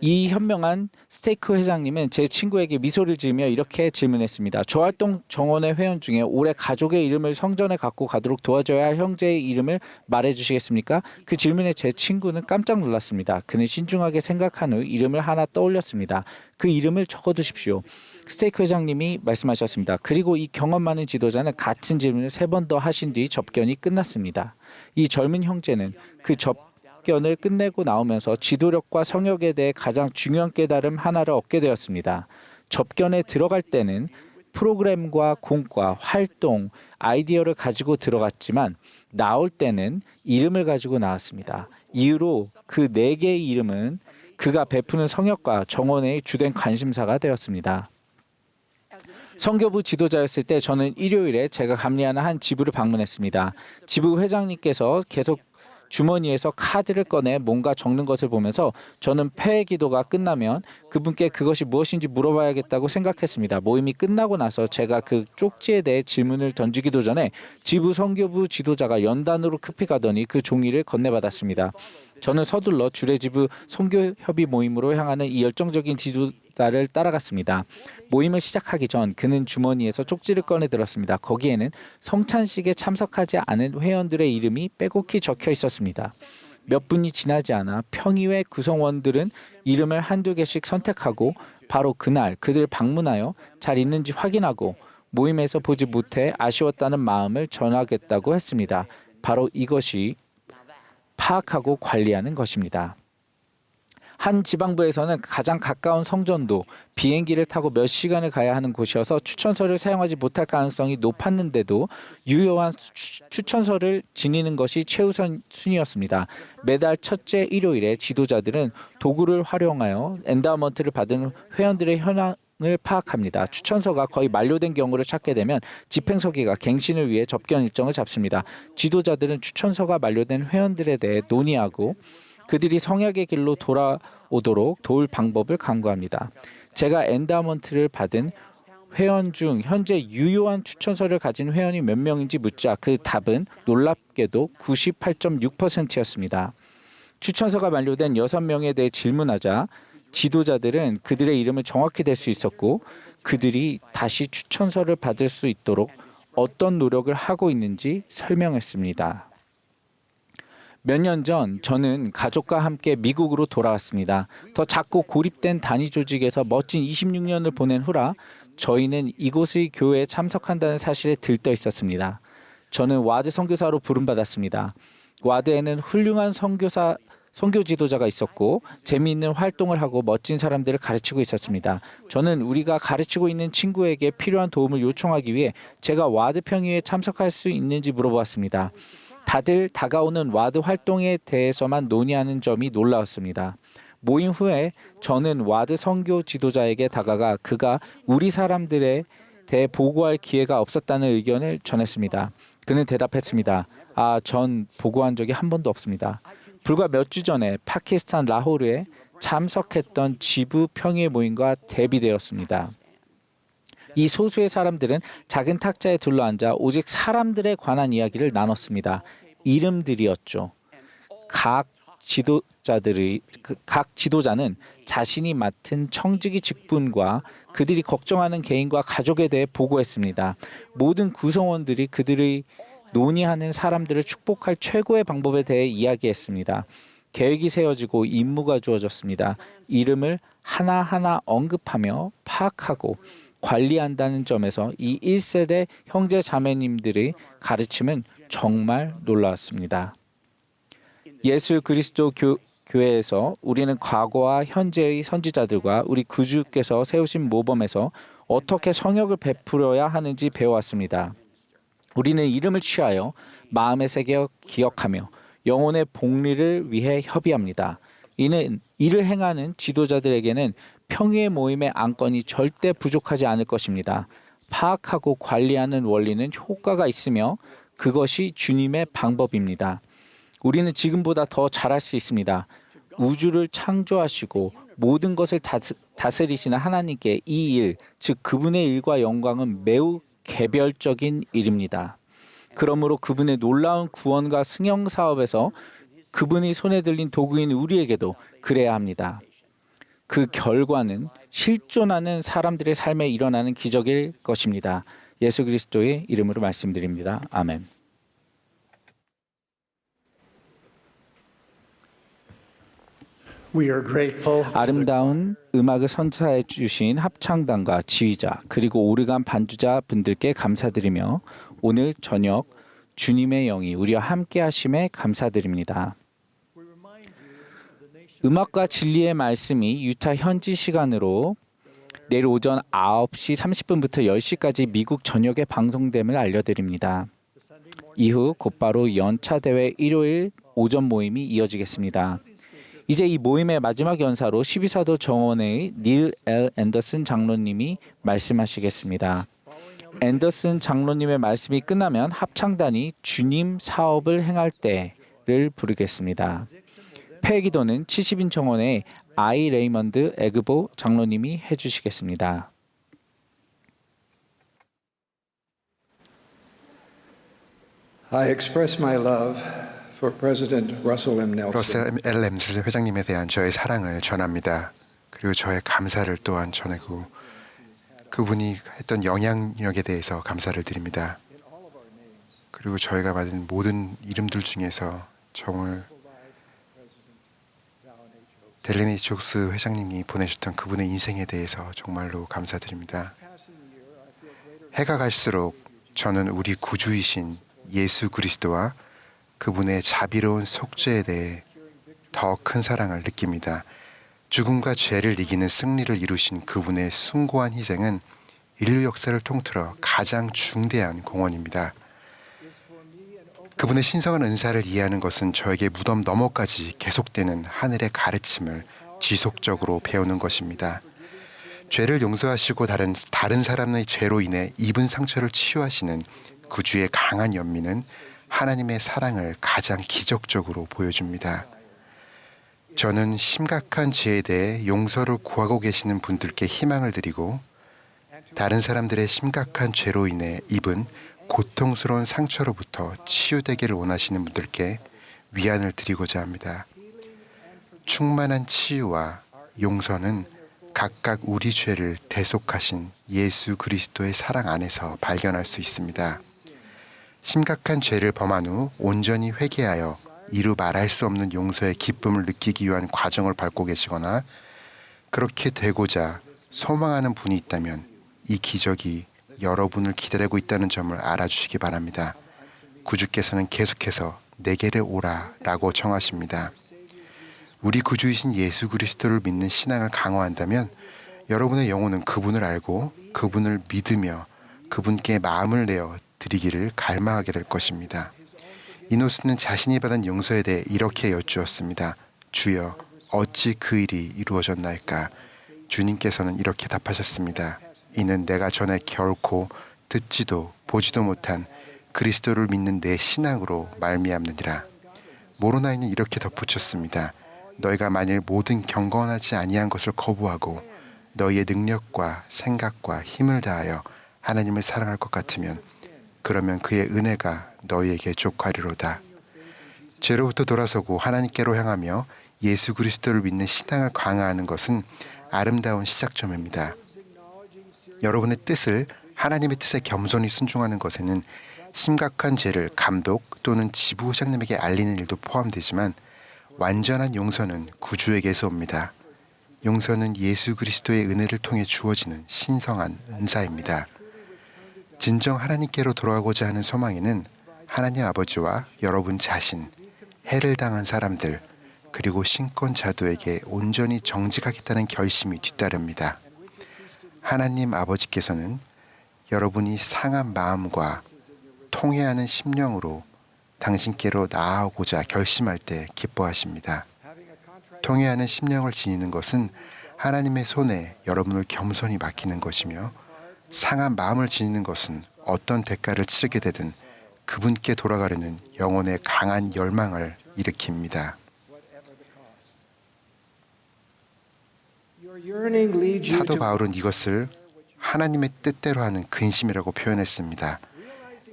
이 현명한 스테이크 회장님은 제 친구에게 미소를 지으며 이렇게 질문했습니다. 저 활동 정원의 회원 중에 올해 가족의 이름을 성전에 갖고 가도록 도와줘야 할 형제의 이름을 말해주시겠습니까? 그 질문에 제 친구는 깜짝 놀랐습니다. 그는 신중하게 생각한 후 이름을 하나 떠올렸습니다. 그 이름을 적어두십시오. 스테이크 회장님이 말씀하셨습니다. 그리고 이 경험 많은 지도자는 같은 질문을 3번 더 하신 뒤 접견이 끝났습니다. 이 젊은 형제는 그 접견을 끝내고 나오면서 지도력과 성역에 대해 가장 중요한 깨달음 하나를 얻게 되었습니다. 접견에 들어갈 때는 프로그램과 공과 활동, 아이디어를 가지고 들어갔지만 나올 때는 이름을 가지고 나왔습니다. 이후로 그 4개의 이름은 그가 베푸는 성역과 정원의 주된 관심사가 되었습니다. 선교부 지도자였을 때 저는 일요일에 제가 감리하는 한 지부를 방문했습니다. 지부 회장님께서 계속 주머니에서 카드를 꺼내 뭔가 적는 것을 보면서 저는 폐회 기도가 끝나면 그분께 그것이 무엇인지 물어봐야겠다고 생각했습니다. 모임이 끝나고 나서 제가 그 쪽지에 대해 질문을 던지기도 전에 지부 선교부 지도자가 연단으로 급히 가더니 그 종이를 건네받았습니다. 저는 서둘러 주례지부 선교협의 모임으로 향하는 이 열정적인 지도자를 따라갔습니다. 모임을 시작하기 전 그는 주머니에서 쪽지를 꺼내 들었습니다. 거기에는 성찬식에 참석하지 않은 회원들의 이름이 빼곡히 적혀 있었습니다. 몇 분이 지나지 않아 평의회 구성원들은 이름을 한두 개씩 선택하고 바로 그날 그들 방문하여 잘 있는지 확인하고 모임에서 보지 못해 아쉬웠다는 마음을 전하겠다고 했습니다. 바로 이것이 파악하고 관리하는 것입니다. 한 지방부에서는 가장 가까운 성전도 비행기를 타고 몇 시간을 가야 하는 곳이어서 추천서를 사용하지 못할 가능성이 높았는데도 유효한 추천서를 지니는 것이 최우선 순위였습니다. 매달 첫째 일요일에 지도자들은 도구를 활용하여 엔다우먼트를 받은 회원들의 현황을 파악합니다. 추천서가 거의 만료된 경우를 찾게 되면 집행서기가 갱신을 위해 접견 일정을 잡습니다. 지도자들은 추천서가 만료된 회원들에 대해 논의하고 그들이 성약의 길로 돌아오도록 도울 방법을 강구합니다. 제가 엔다우먼트를 받은 회원 중 현재 유효한 추천서를 가진 회원이 몇 명인지 묻자 그 답은 놀랍게도 98.6%였습니다. 추천서가 만료된 6명에 대해 질문하자 지도자들은 그들의 이름을 정확히 댈 수 있었고 그들이 다시 추천서를 받을 수 있도록 어떤 노력을 하고 있는지 설명했습니다. 몇 년 전 저는 가족과 함께 미국으로 돌아왔습니다. 더 작고 고립된 단위 조직에서 멋진 26년을 보낸 후라 저희는 이곳의 교회에 참석한다는 사실에 들떠 있었습니다. 저는 와드 선교사로 부름받았습니다. 와드에는 훌륭한 선교 지도자가 있었고 재미있는 활동을 하고 멋진 사람들을 가르치고 있었습니다. 저는 우리가 가르치고 있는 친구에게 필요한 도움을 요청하기 위해 제가 와드 평의회에 참석할 수 있는지 물어보았습니다. 다들 다가오는 와드 활동에 대해서만 논의하는 점이 놀라웠습니다. 모임 후에 저는 와드 선교 지도자에게 다가가 그가 우리 사람들에 대해 보고할 기회가 없었다는 의견을 전했습니다. 그는 대답했습니다. 전 보고한 적이 한 번도 없습니다. 불과 몇 주 전에 파키스탄 라호르에 참석했던 지부 평의회 모임과 대비되었습니다. 이 소수의 사람들은 작은 탁자에 둘러앉아 오직 사람들에 관한 이야기를 나눴습니다. 이름들이었죠. 각 지도자는 자신이 맡은 청지기 직분과 그들이 걱정하는 개인과 가족에 대해 보고했습니다. 모든 구성원들이 그들의 논의하는 사람들을 축복할 최고의 방법에 대해 이야기했습니다. 계획이 세워지고 임무가 주어졌습니다. 이름을 하나하나 언급하며 파악하고 관리한다는 점에서 이 1세대 형제 자매님들의 가르침은 정말 놀라웠습니다. 예수 그리스도 교회에서 우리는 과거와 현재의 선지자들과 우리 구주께서 세우신 모범에서 어떻게 성역을 베풀어야 하는지 배워왔습니다. 우리는 이름을 취하여 마음에 새겨 기억하며 영혼의 복리를 위해 협의합니다. 이를 행하는 지도자들에게는 평의회 모임의 안건이 절대 부족하지 않을 것입니다. 파악하고 관리하는 원리는 효과가 있으며 그것이 주님의 방법입니다. 우리는 지금보다 더 잘할 수 있습니다. 우주를 창조하시고 모든 것을 다스리시는 하나님께 이 일, 즉 그분의 일과 영광은 매우 개별적인 일입니다. 그러므로 그분의 놀라운 구원과 승영 사업에서 그분이 손에 들린 도구인 우리에게도 그래야 합니다. 그 결과는 실존하는 사람들의 삶에 일어나는 기적일 것입니다. 예수 그리스도의 이름으로 말씀드립니다. 아멘. 아름다운 음악을 선사해 주신 합창단과 지휘자 그리고 오르간 반주자 분들께 감사드리며 오늘 저녁 주님의 영이 우리와 함께 하심에 감사드립니다. 음악과 진리의 말씀이 유타 현지 시간으로 내일 오전 9시 30분부터 10시까지 미국 전역에 방송됨을 알려드립니다. 이후 곧바로 연차 대회 일요일 오전 모임이 이어지겠습니다. 이제 이 모임의 마지막 연사로 12사도 정원의 닐 L. 앤더슨 장로님이 말씀하시겠습니다. 앤더슨 장로님의 말씀이 끝나면 합창단이 주님 사업을 행할 때를 부르겠습니다. 폐기도는 70인 정원의 아이 레이먼드 에그보 장로님이 해주시겠습니다. I express my love for President Russell M. Nelson. 러셀 L. nelson 회장님에 대한 저의 사랑을 전합니다. 그리고 저의 감사를 또한 전하고 그분이 했던 영향력에 대해서 감사를 드립니다. 그리고 저희가 받은 모든 이름들 중에서 정말 델리니 족스 회장님이 보내주셨던 그분의 인생에 대해서 정말로 감사드립니다. 해가 갈수록 저는 우리 구주이신 예수 그리스도와 그분의 자비로운 속죄에 대해 더 큰 사랑을 느낍니다. 죽음과 죄를 이기는 승리를 이루신 그분의 숭고한 희생은 인류 역사를 통틀어 가장 중대한 공헌입니다. 그분의 신성한 은사를 이해하는 것은 저에게 무덤 너머까지 계속되는 하늘의 가르침을 지속적으로 배우는 것입니다. 죄를 용서하시고 다른 사람의 죄로 인해 입은 상처를 치유하시는 구주의 강한 연민은 하나님의 사랑을 가장 기적적으로 보여줍니다. 저는 심각한 죄에 대해 용서를 구하고 계시는 분들께 희망을 드리고 다른 사람들의 심각한 죄로 인해 입은 고통스러운 상처로부터 치유되기를 원하시는 분들께 위안을 드리고자 합니다. 충만한 치유와 용서는 각각 우리 죄를 대속하신 예수 그리스도의 사랑 안에서 발견할 수 있습니다. 심각한 죄를 범한 후 온전히 회개하여 이루 말할 수 없는 용서의 기쁨을 느끼기 위한 과정을 밟고 계시거나 그렇게 되고자 소망하는 분이 있다면 이 기적이 여러분을 기다리고 있다는 점을 알아주시기 바랍니다. 구주께서는 계속해서 내게로 오라 라고 청하십니다. 우리 구주이신 예수 그리스도를 믿는 신앙을 강화한다면 여러분의 영혼은 그분을 알고 그분을 믿으며 그분께 마음을 내어 드리기를 갈망하게 될 것입니다. 이노스는 자신이 받은 용서에 대해 이렇게 여쭈었습니다. 주여, 어찌 그 일이 이루어졌나이까? 주님께서는 이렇게 답하셨습니다. 이는 내가 전에 결코 듣지도 보지도 못한 그리스도를 믿는 내 신앙으로 말미암느니라. 모로나이는 이렇게 덧붙였습니다. 너희가 만일 모든 경건하지 아니한 것을 거부하고 너희의 능력과 생각과 힘을 다하여 하나님을 사랑할 것 같으면 그러면 그의 은혜가 너희에게 족하리로다. 죄로부터 돌아서고 하나님께로 향하며 예수 그리스도를 믿는 신앙을 강화하는 것은 아름다운 시작점입니다. 여러분의 뜻을 하나님의 뜻에 겸손히 순종하는 것에는 심각한 죄를 감독 또는 지부장님에게 알리는 일도 포함되지만 완전한 용서는 구주에게서 옵니다. 용서는 예수 그리스도의 은혜를 통해 주어지는 신성한 은사입니다. 진정 하나님께로 돌아가고자 하는 소망에는 하나님 아버지와 여러분 자신, 해를 당한 사람들, 그리고 신권자도에게 온전히 정직하겠다는 결심이 뒤따릅니다. 하나님 아버지께서는 여러분이 상한 마음과 통회하는 심령으로 당신께로 나아오고자 결심할 때 기뻐하십니다. 통회하는 심령을 지니는 것은 하나님의 손에 여러분을 겸손히 맡기는 것이며 상한 마음을 지니는 것은 어떤 대가를 치르게 되든 그분께 돌아가려는 영혼의 강한 열망을 일으킵니다. 사도 바울은 이것을 하나님의 뜻대로 하는 근심이라고 표현했습니다.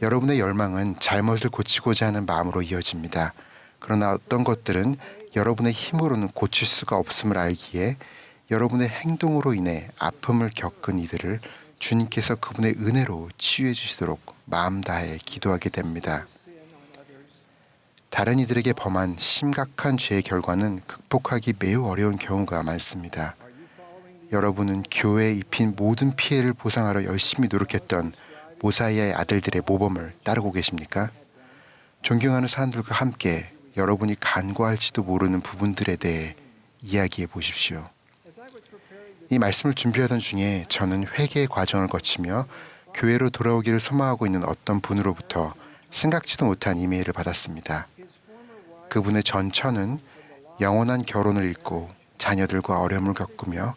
여러분의 열망은 잘못을 고치고자 하는 마음으로 이어집니다. 그러나 어떤 것들은 여러분의 힘으로는 고칠 수가 없음을 알기에 여러분의 행동으로 인해 아픔을 겪은 이들을 주님께서 그분의 은혜로 치유해 주시도록 마음 다해 기도하게 됩니다. 다른 이들에게 범한 심각한 죄의 결과는 극복하기 매우 어려운 경우가 많습니다. 여러분은 교회에 입힌 모든 피해를 보상하려 열심히 노력했던 모사이아의 아들들의 모범을 따르고 계십니까? 존경하는 사람들과 함께 여러분이 간과할지도 모르는 부분들에 대해 이야기해 보십시오. 이 말씀을 준비하던 중에 저는 회개의 과정을 거치며 교회로 돌아오기를 소망하고 있는 어떤 분으로부터 생각지도 못한 이메일을 받았습니다. 그분의 전처는 영원한 결혼을 잃고 자녀들과 어려움을 겪으며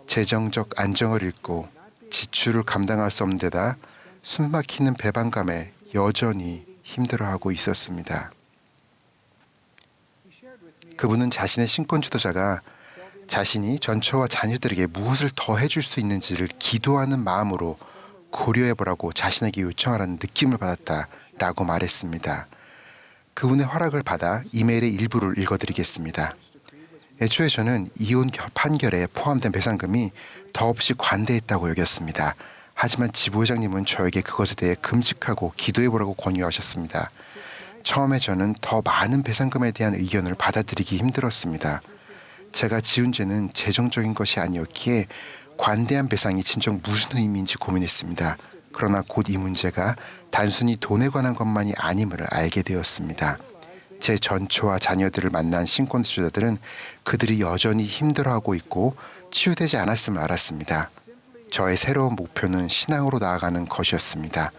재정적 안정을 잃고 지출을 감당할 수 없는 데다 숨막히는 배반감에 여전히 힘들어하고 있었습니다. 그분은 자신의 신권 지도자가 자신이 전처와 자녀들에게 무엇을 더 해줄 수 있는지를 기도하는 마음으로 고려해보라고 자신에게 요청하라는 느낌을 받았다라고 말했습니다. 그분의 허락을 받아 이메일의 일부를 읽어드리겠습니다. 애초에 저는 이혼 판결에 포함된 배상금이 더없이 관대했다고 여겼습니다. 하지만 지부회장님은 저에게 그것에 대해 금직하고 기도해보라고 권유하셨습니다. 처음에 저는 더 많은 배상금에 대한 의견을 받아들이기 힘들었습니다. 제가 지은 죄는 재정적인 것이 아니었기에 관대한 배상이 진정 무슨 의미인지 고민했습니다. 그러나 곧 이 문제가 단순히 돈에 관한 것만이 아님을 알게 되었습니다. 제 전처와 자녀들을 만난 신권수주자들은 그들이 여전히 힘들어하고 있고 치유되지 않았음을 알았습니다. 저의 새로운 목표는 신앙으로 나아가는 것이었습니다.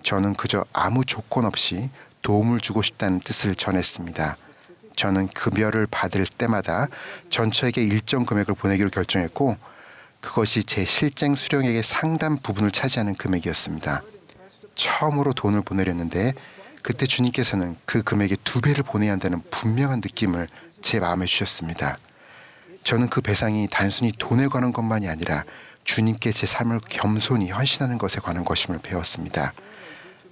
저는 그저 아무 조건 없이 도움을 주고 싶다는 뜻을 전했습니다. 저는 급여를 받을 때마다 전처에게 일정 금액을 보내기로 결정했고 그것이 제 실쟁 수령액의 상당 부분을 차지하는 금액이었습니다. 처음으로 돈을 보내려는데 그때 주님께서는 그 금액의 2배를 보내야 한다는 분명한 느낌을 제 마음에 주셨습니다. 저는 그 배상이 단순히 돈에 관한 것만이 아니라 주님께 제 삶을 겸손히 헌신하는 것에 관한 것임을 배웠습니다.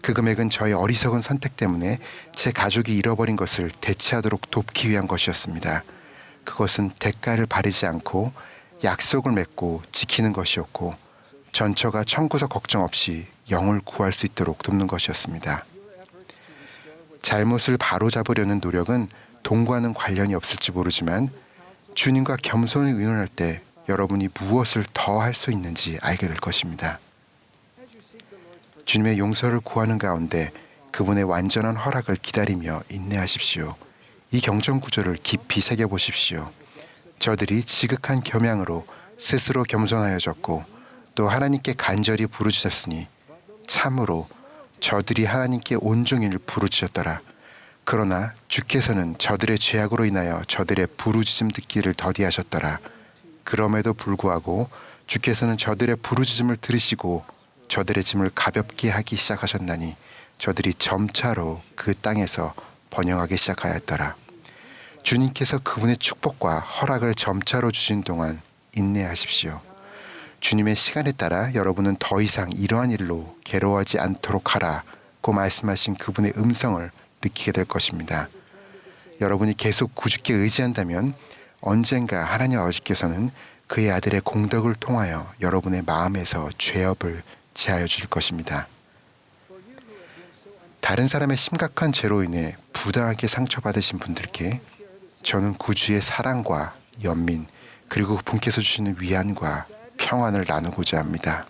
그 금액은 저의 어리석은 선택 때문에 제 가족이 잃어버린 것을 대체하도록 돕기 위한 것이었습니다. 그것은 대가를 바라지 않고 약속을 맺고 지키는 것이었고 전처가 청구서 걱정 없이 영을 구할 수 있도록 돕는 것이었습니다. 잘못을 바로잡으려는 노력은 돈과는 관련이 없을지 모르지만 주님과 겸손히 의논할 때 여러분이 무엇을 더 할 수 있는지 알게 될 것입니다. 주님의 용서를 구하는 가운데 그분의 완전한 허락을 기다리며 인내하십시오. 이 경전 구절을 깊이 새겨보십시오. 저들이 지극한 겸양으로 스스로 겸손하여졌고 또 하나님께 간절히 부르짖었으니 참으로 저들이 하나님께 온종일 부르짖었더라. 그러나 주께서는 저들의 죄악으로 인하여 저들의 부르짖음 듣기를 더디하셨더라. 그럼에도 불구하고 주께서는 저들의 부르짖음을 들으시고 저들의 짐을 가볍게 하기 시작하셨나니 저들이 점차로 그 땅에서 번영하기 시작하였더라. 주님께서 그분의 축복과 허락을 점차로 주신 동안 인내하십시오. 주님의 시간에 따라 여러분은 더 이상 이러한 일로 괴로워하지 않도록 하라고 말씀하신 그분의 음성을 느끼게 될 것입니다. 여러분이 계속 굳게 의지한다면 언젠가 하나님 아버지께서는 그의 아들의 공덕을 통하여 여러분의 마음에서 죄업을 제하여 주실 것입니다. 다른 사람의 심각한 죄로 인해 부당하게 상처받으신 분들께 저는 구주의 사랑과 연민 그리고 분께서 주시는 위안과 평안을 나누고자 합니다.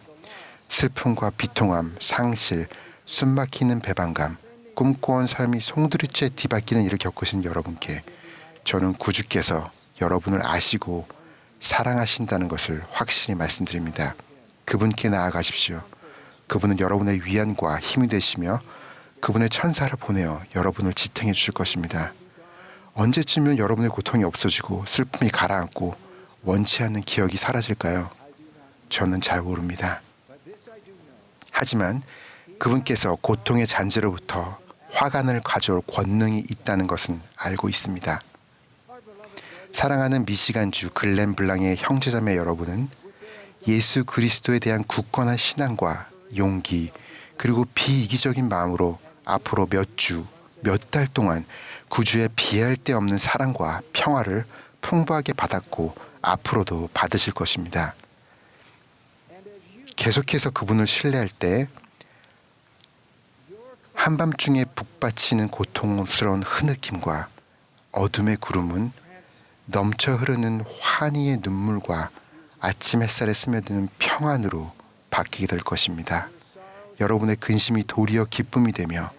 슬픔과 비통함, 상실, 숨막히는 배반감, 꿈꿔온 삶이 송두리째 뒤바뀌는 일을 겪으신 여러분께 저는 구주께서 여러분을 아시고 사랑하신다는 것을 확실히 말씀드립니다. 그분께 나아가십시오. 그분은 여러분의 위안과 힘이 되시며 그분의 천사를 보내어 여러분을 지탱해 주실 것입니다. 언제쯤이면 여러분의 고통이 없어지고 슬픔이 가라앉고 원치 않는 기억이 사라질까요? 저는 잘 모릅니다. 하지만 그분께서 고통의 잔재로부터 화관을 가져올 권능이 있다는 것은 알고 있습니다. 사랑하는 미시간주 글렌 블랑의 형제자매 여러분은 예수 그리스도에 대한 굳건한 신앙과 용기 그리고 비이기적인 마음으로 앞으로 몇 주, 몇 달 동안 구주의 비할 데 없는 사랑과 평화를 풍부하게 받았고 앞으로도 받으실 것입니다. 계속해서 그분을 신뢰할 때 한밤중에 북받치는 고통스러운 흐느낌과 어둠의 구름은 넘쳐 흐르는 환희의 눈물과 아침 햇살에 스며드는 평안으로 바뀌게 될 것입니다. 여러분의 근심이 도리어 기쁨이 되며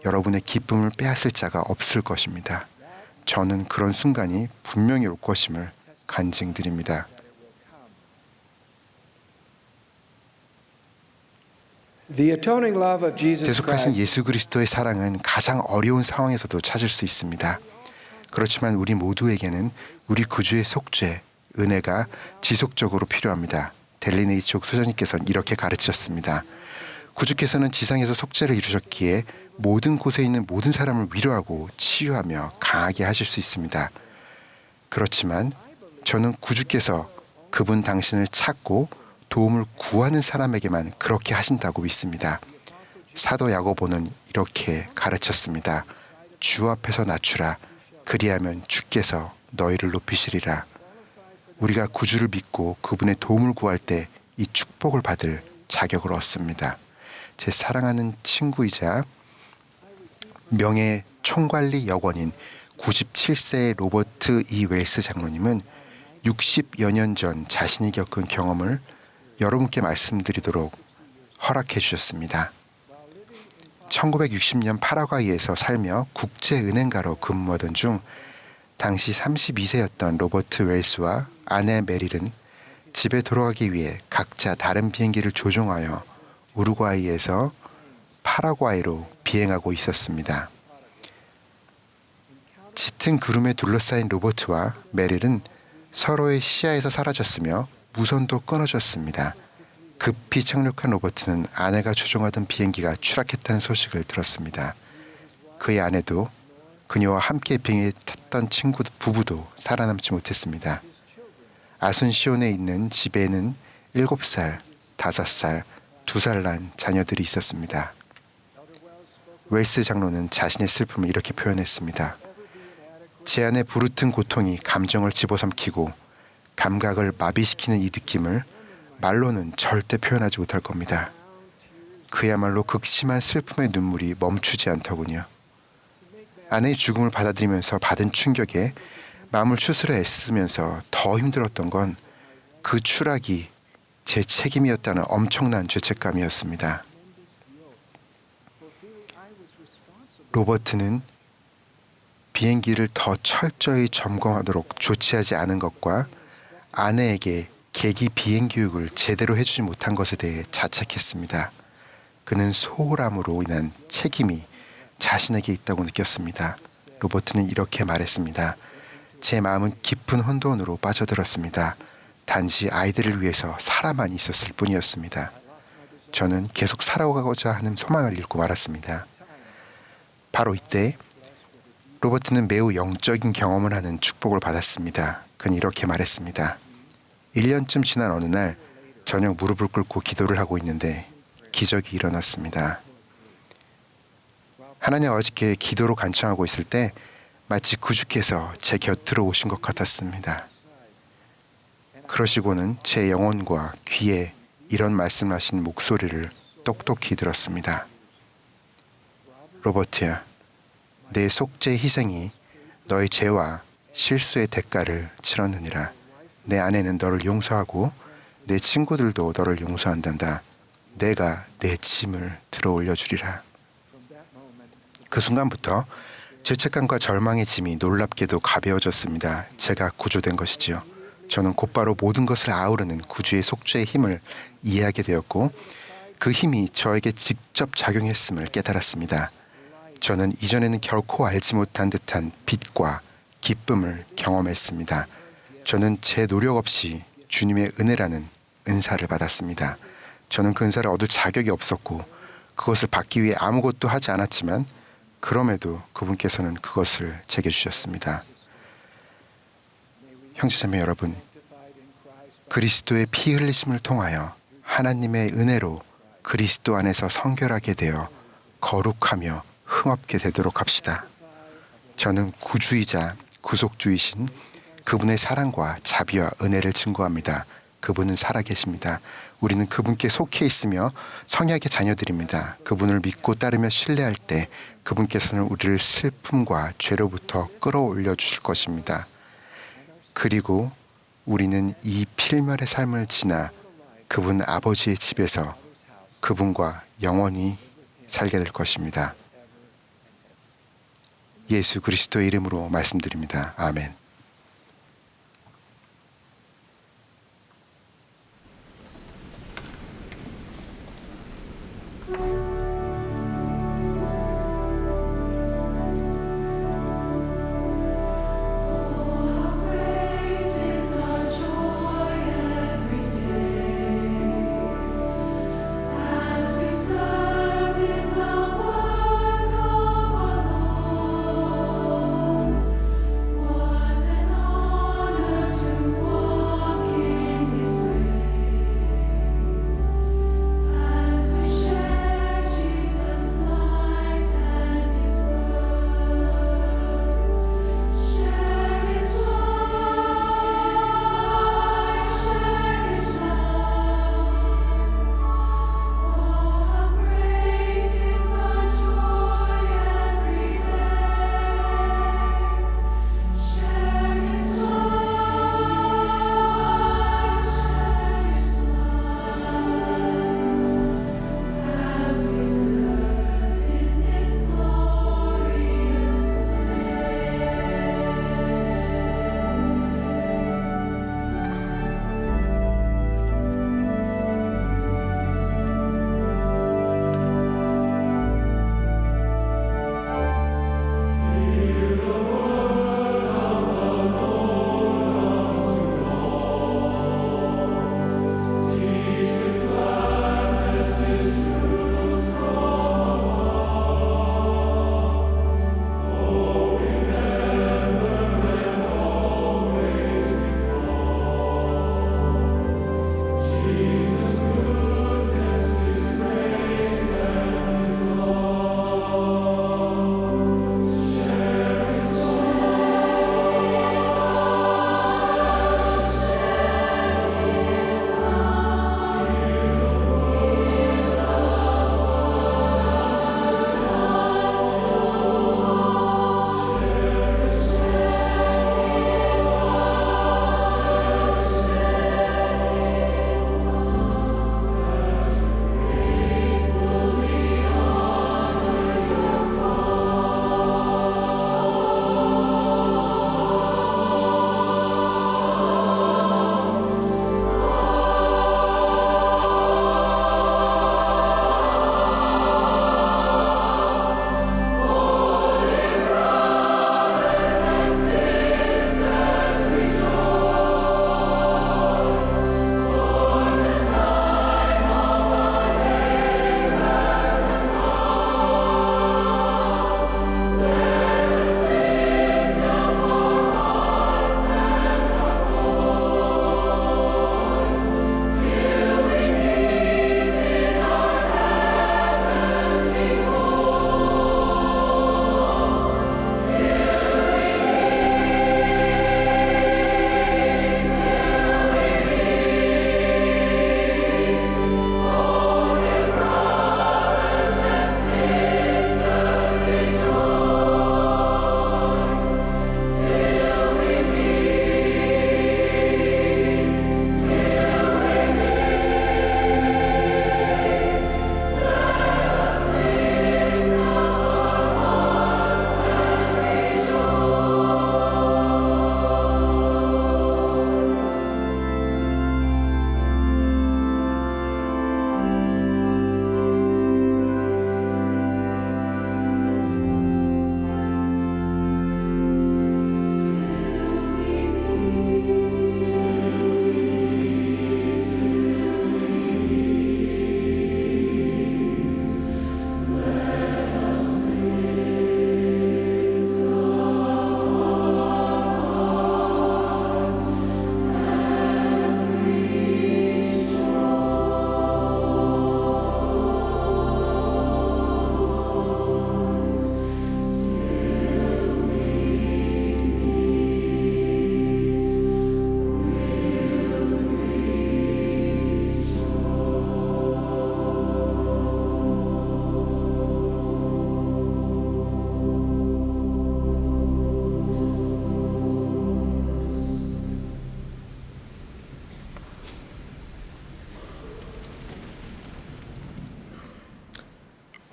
여러분의 기쁨을 빼앗을 자가 없을 것입니다. 저는 그런 순간이 분명히 올 것임을 간증드립니다. 대속하신 예수 그리스도의 사랑은 가장 어려운 상황에서도 찾을 수 있습니다. 그렇지만 우리 모두에게는 우리 구주의 속죄, 은혜가 지속적으로 필요합니다. 델리네이츠옥 소장님께서는 이렇게 가르치셨습니다. 구주께서는 지상에서 속죄를 이루셨기에 모든 곳에 있는 모든 사람을 위로하고 치유하며 강하게 하실 수 있습니다. 그렇지만 저는 구주께서 그분 당신을 찾고 도움을 구하는 사람에게만 그렇게 하신다고 믿습니다. 사도 야고보는 이렇게 가르쳤습니다. 주 앞에서 낮추라. 그리하면 주께서 너희를 높이시리라. 우리가 구주를 믿고 그분의 도움을 구할 때 이 축복을 받을 자격을 얻습니다. 제 사랑하는 친구이자 명예 총관리 여건인 97세의 로버트 E. 웰스 장로님은 60여 년 전 자신이 겪은 경험을 여러분께 말씀드리도록 허락해 주셨습니다. 1960년 파라과이에서 살며 국제은행가로 근무하던 중 당시 32세였던 로버트 웰스와 아내 메릴은 집에 돌아가기 위해 각자 다른 비행기를 조종하여 우루과이에서 파라과이로 비행하고 있었습니다. 짙은 구름에 둘러싸인 로버트와 메릴은 서로의 시야에서 사라졌으며 무선도 끊어졌습니다. 급히 착륙한 로버트는 아내가 조종하던 비행기가 추락했다는 소식을 들었습니다. 그의 아내도 그녀와 함께 비행에 탔던 부부도 살아남지 못했습니다. 아순시온에 있는 집에는 7살, 5살, 2살 난 자녀들이 있었습니다. 웰스 장로는 자신의 슬픔을 이렇게 표현했습니다. 제 안에 부르튼 고통이 감정을 집어삼키고 감각을 마비시키는 이 느낌을 말로는 절대 표현하지 못할 겁니다. 그야말로 극심한 슬픔의 눈물이 멈추지 않더군요. 아내의 죽음을 받아들이면서 받은 충격에 마음을 추스려 애쓰면서 더 힘들었던 건 그 추락이 제 책임이었다는 엄청난 죄책감이었습니다. 로버트는 비행기를 더 철저히 점검하도록 조치하지 않은 것과 아내에게 계기 비행 교육을 제대로 해주지 못한 것에 대해 자책했습니다. 그는 소홀함으로 인한 책임이 자신에게 있다고 느꼈습니다. 로버트는 이렇게 말했습니다. 제 마음은 깊은 혼돈으로 빠져들었습니다. 단지 아이들을 위해서 살아만 있었을 뿐이었습니다. 저는 계속 살아가고자 하는 소망을 잃고 말았습니다. 바로 이때 로버트는 매우 영적인 경험을 하는 축복을 받았습니다. 그는 이렇게 말했습니다. 1년쯤 지난 어느 날 저녁 무릎을 꿇고 기도를 하고 있는데 기적이 일어났습니다. 하나님 아버지께 기도로 간청하고 있을 때 마치 구주께서 제 곁으로 오신 것 같았습니다. 그러시고는 제 영혼과 귀에 이런 말씀하신 목소리를 똑똑히 들었습니다. 로버트야, 내 속죄의 희생이 너의 죄와 실수의 대가를 치렀느니라. 내 아내는 너를 용서하고 내 친구들도 너를 용서한단다. 내가 내 짐을 들어 올려주리라. 그 순간부터 죄책감과 절망의 짐이 놀랍게도 가벼워졌습니다. 제가 구조된 것이지요. 저는 곧바로 모든 것을 아우르는 구주의 속죄의 힘을 이해하게 되었고 그 힘이 저에게 직접 작용했음을 깨달았습니다. 저는 이전에는 결코 알지 못한 듯한 빛과 기쁨을 경험했습니다. 저는 제 노력 없이 주님의 은혜라는 은사를 받았습니다. 저는 그 은사를 얻을 자격이 없었고 그것을 받기 위해 아무것도 하지 않았지만 그럼에도 그분께서는 그것을 제게 주셨습니다. 형제자매 여러분, 그리스도의 피 흘리심을 통하여 하나님의 은혜로 그리스도 안에서 성결하게 되어 거룩하며 흠없게 되도록 합시다. 저는 구주이자 구속주이신 그분의 사랑과 자비와 은혜를 증거합니다. 그분은 살아계십니다. 우리는 그분께 속해 있으며 성약의 자녀들입니다. 그분을 믿고 따르며 신뢰할 때 그분께서는 우리를 슬픔과 죄로부터 끌어올려 주실 것입니다. 그리고 우리는 이 필멸의 삶을 지나 그분 아버지의 집에서 그분과 영원히 살게 될 것입니다. 예수 그리스도의 이름으로 말씀드립니다. 아멘.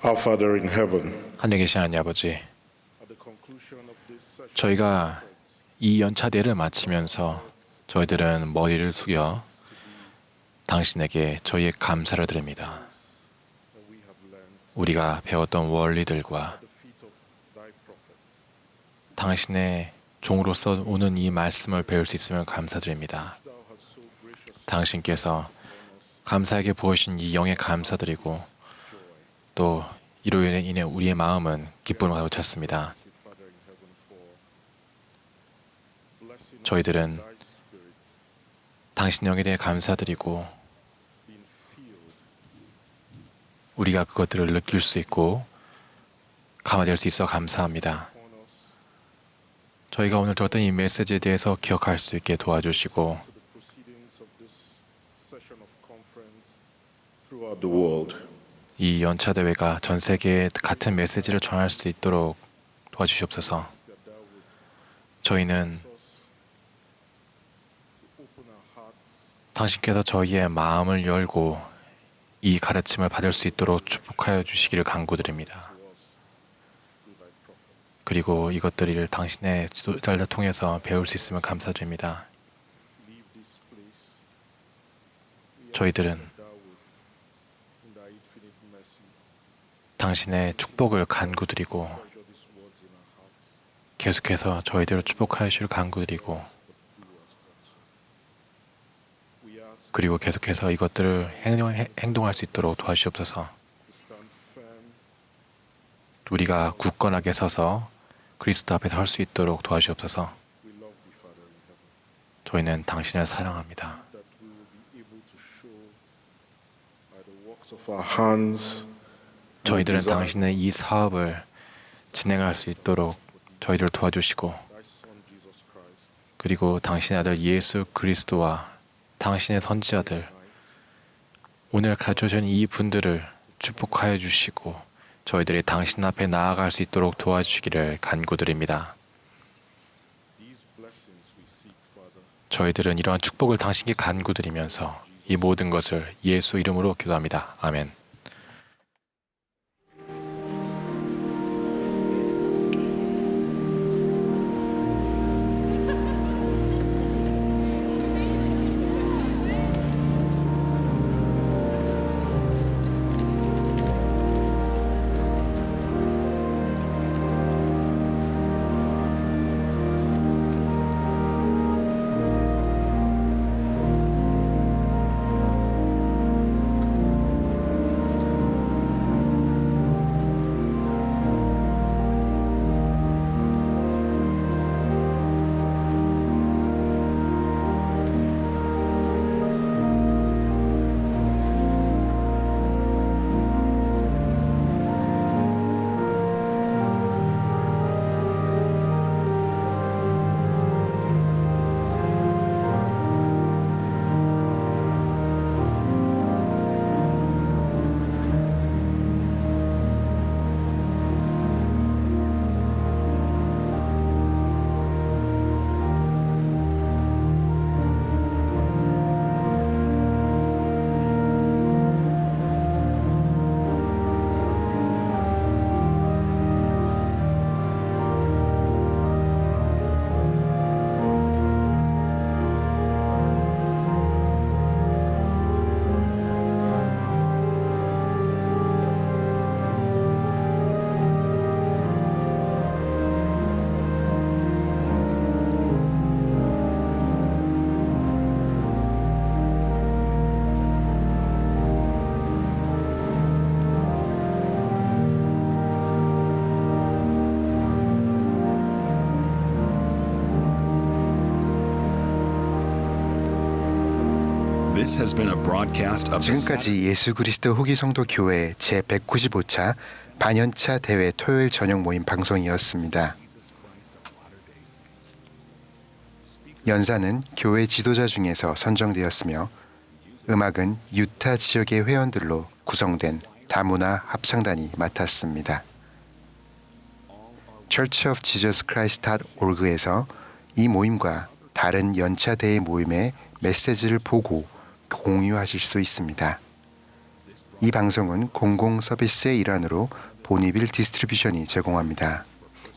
Our Father in heaven, 하늘에 계신 하나님 아버지, 저희가 이 연차대회를 마치면서 저희들은 머리를 숙여 당신에게 저희의 감사를 드립니다. 우리가 배웠던 원리들과 당신의 종으로서 오는 이 말씀을 배울 수 있으면 감사드립니다. 당신께서 감사하게 부어주신 이 영에 감사드리고 또 이로 인해 우리의 마음은 기쁨을 가득 찼습니다. 저희들은 당신 영에 대해 감사드리고 우리가 그것들을 느낄 수 있고 감화될 수 있어 감사합니다. 저희가 오늘 들었던 이 메시지에 대해서 기억할 수 있게 도와주시고 throughout the world, 이 연차 대회가 전 세계에 같은 메시지를 전할 수 있도록 도와주시옵소서. 저희는 당신께서 저희의 마음을 열고 이 가르침을 받을 수 있도록 축복하여 주시기를 간구드립니다. 그리고 이것들을 당신의 지도자를 통해서 배울 수 있으면 감사드립니다. 저희들은 당신의 축복을 간구드리고 계속해서 저희들을 축복하여 주시기를 간구드리고 그리고 계속해서 이것들을 행동할 수 있도록 도와주시옵소서. 우리가 굳건하게 서서 그리스도 앞에서 할 수 있도록 도와주시옵소서. 저희는 당신을 사랑합니다. of our hands, 저희들은 당신의 이 사업을 진행할 수 있도록 저희를 도와주시고 그리고 당신의 아들 예수 그리스도와 당신의 선지자들 오늘 가르쳐주신 이 분들을 축복하여 주시고 저희들이 당신 앞에 나아갈 수 있도록 도와주시기를 간구드립니다. 저희들은 이러한 축복을 당신께 간구드리면서 이 모든 것을 예수 이름으로 기도합니다. 아멘. This has been a broadcast of the 지금까지 예수 그리스도 후기 성도 교회 제 195차 반연차 대회 토요일 저녁 모임 방송이었습니다. 연사는 교회 지도자 중에서 선정되었으며 음악은 유타 지역의 회원들로 구성된 다문화 합창단이 맡았습니다. churchofjesuschrist.org에서 이 모임과 다른 연차 대회 모임의 메시지를 보고 공유하실 수 있습니다. 이 방송은 공공 서비스의 일환으로 보니빌 디스트리뷰션이 제공합니다.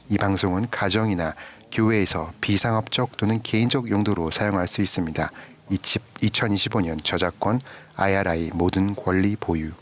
이 방송은 가정이나 교회에서 비상업적 또는 개인적 용도로 사용할 수 있습니다. 2025년 저작권 IRI 모든 권리 보유.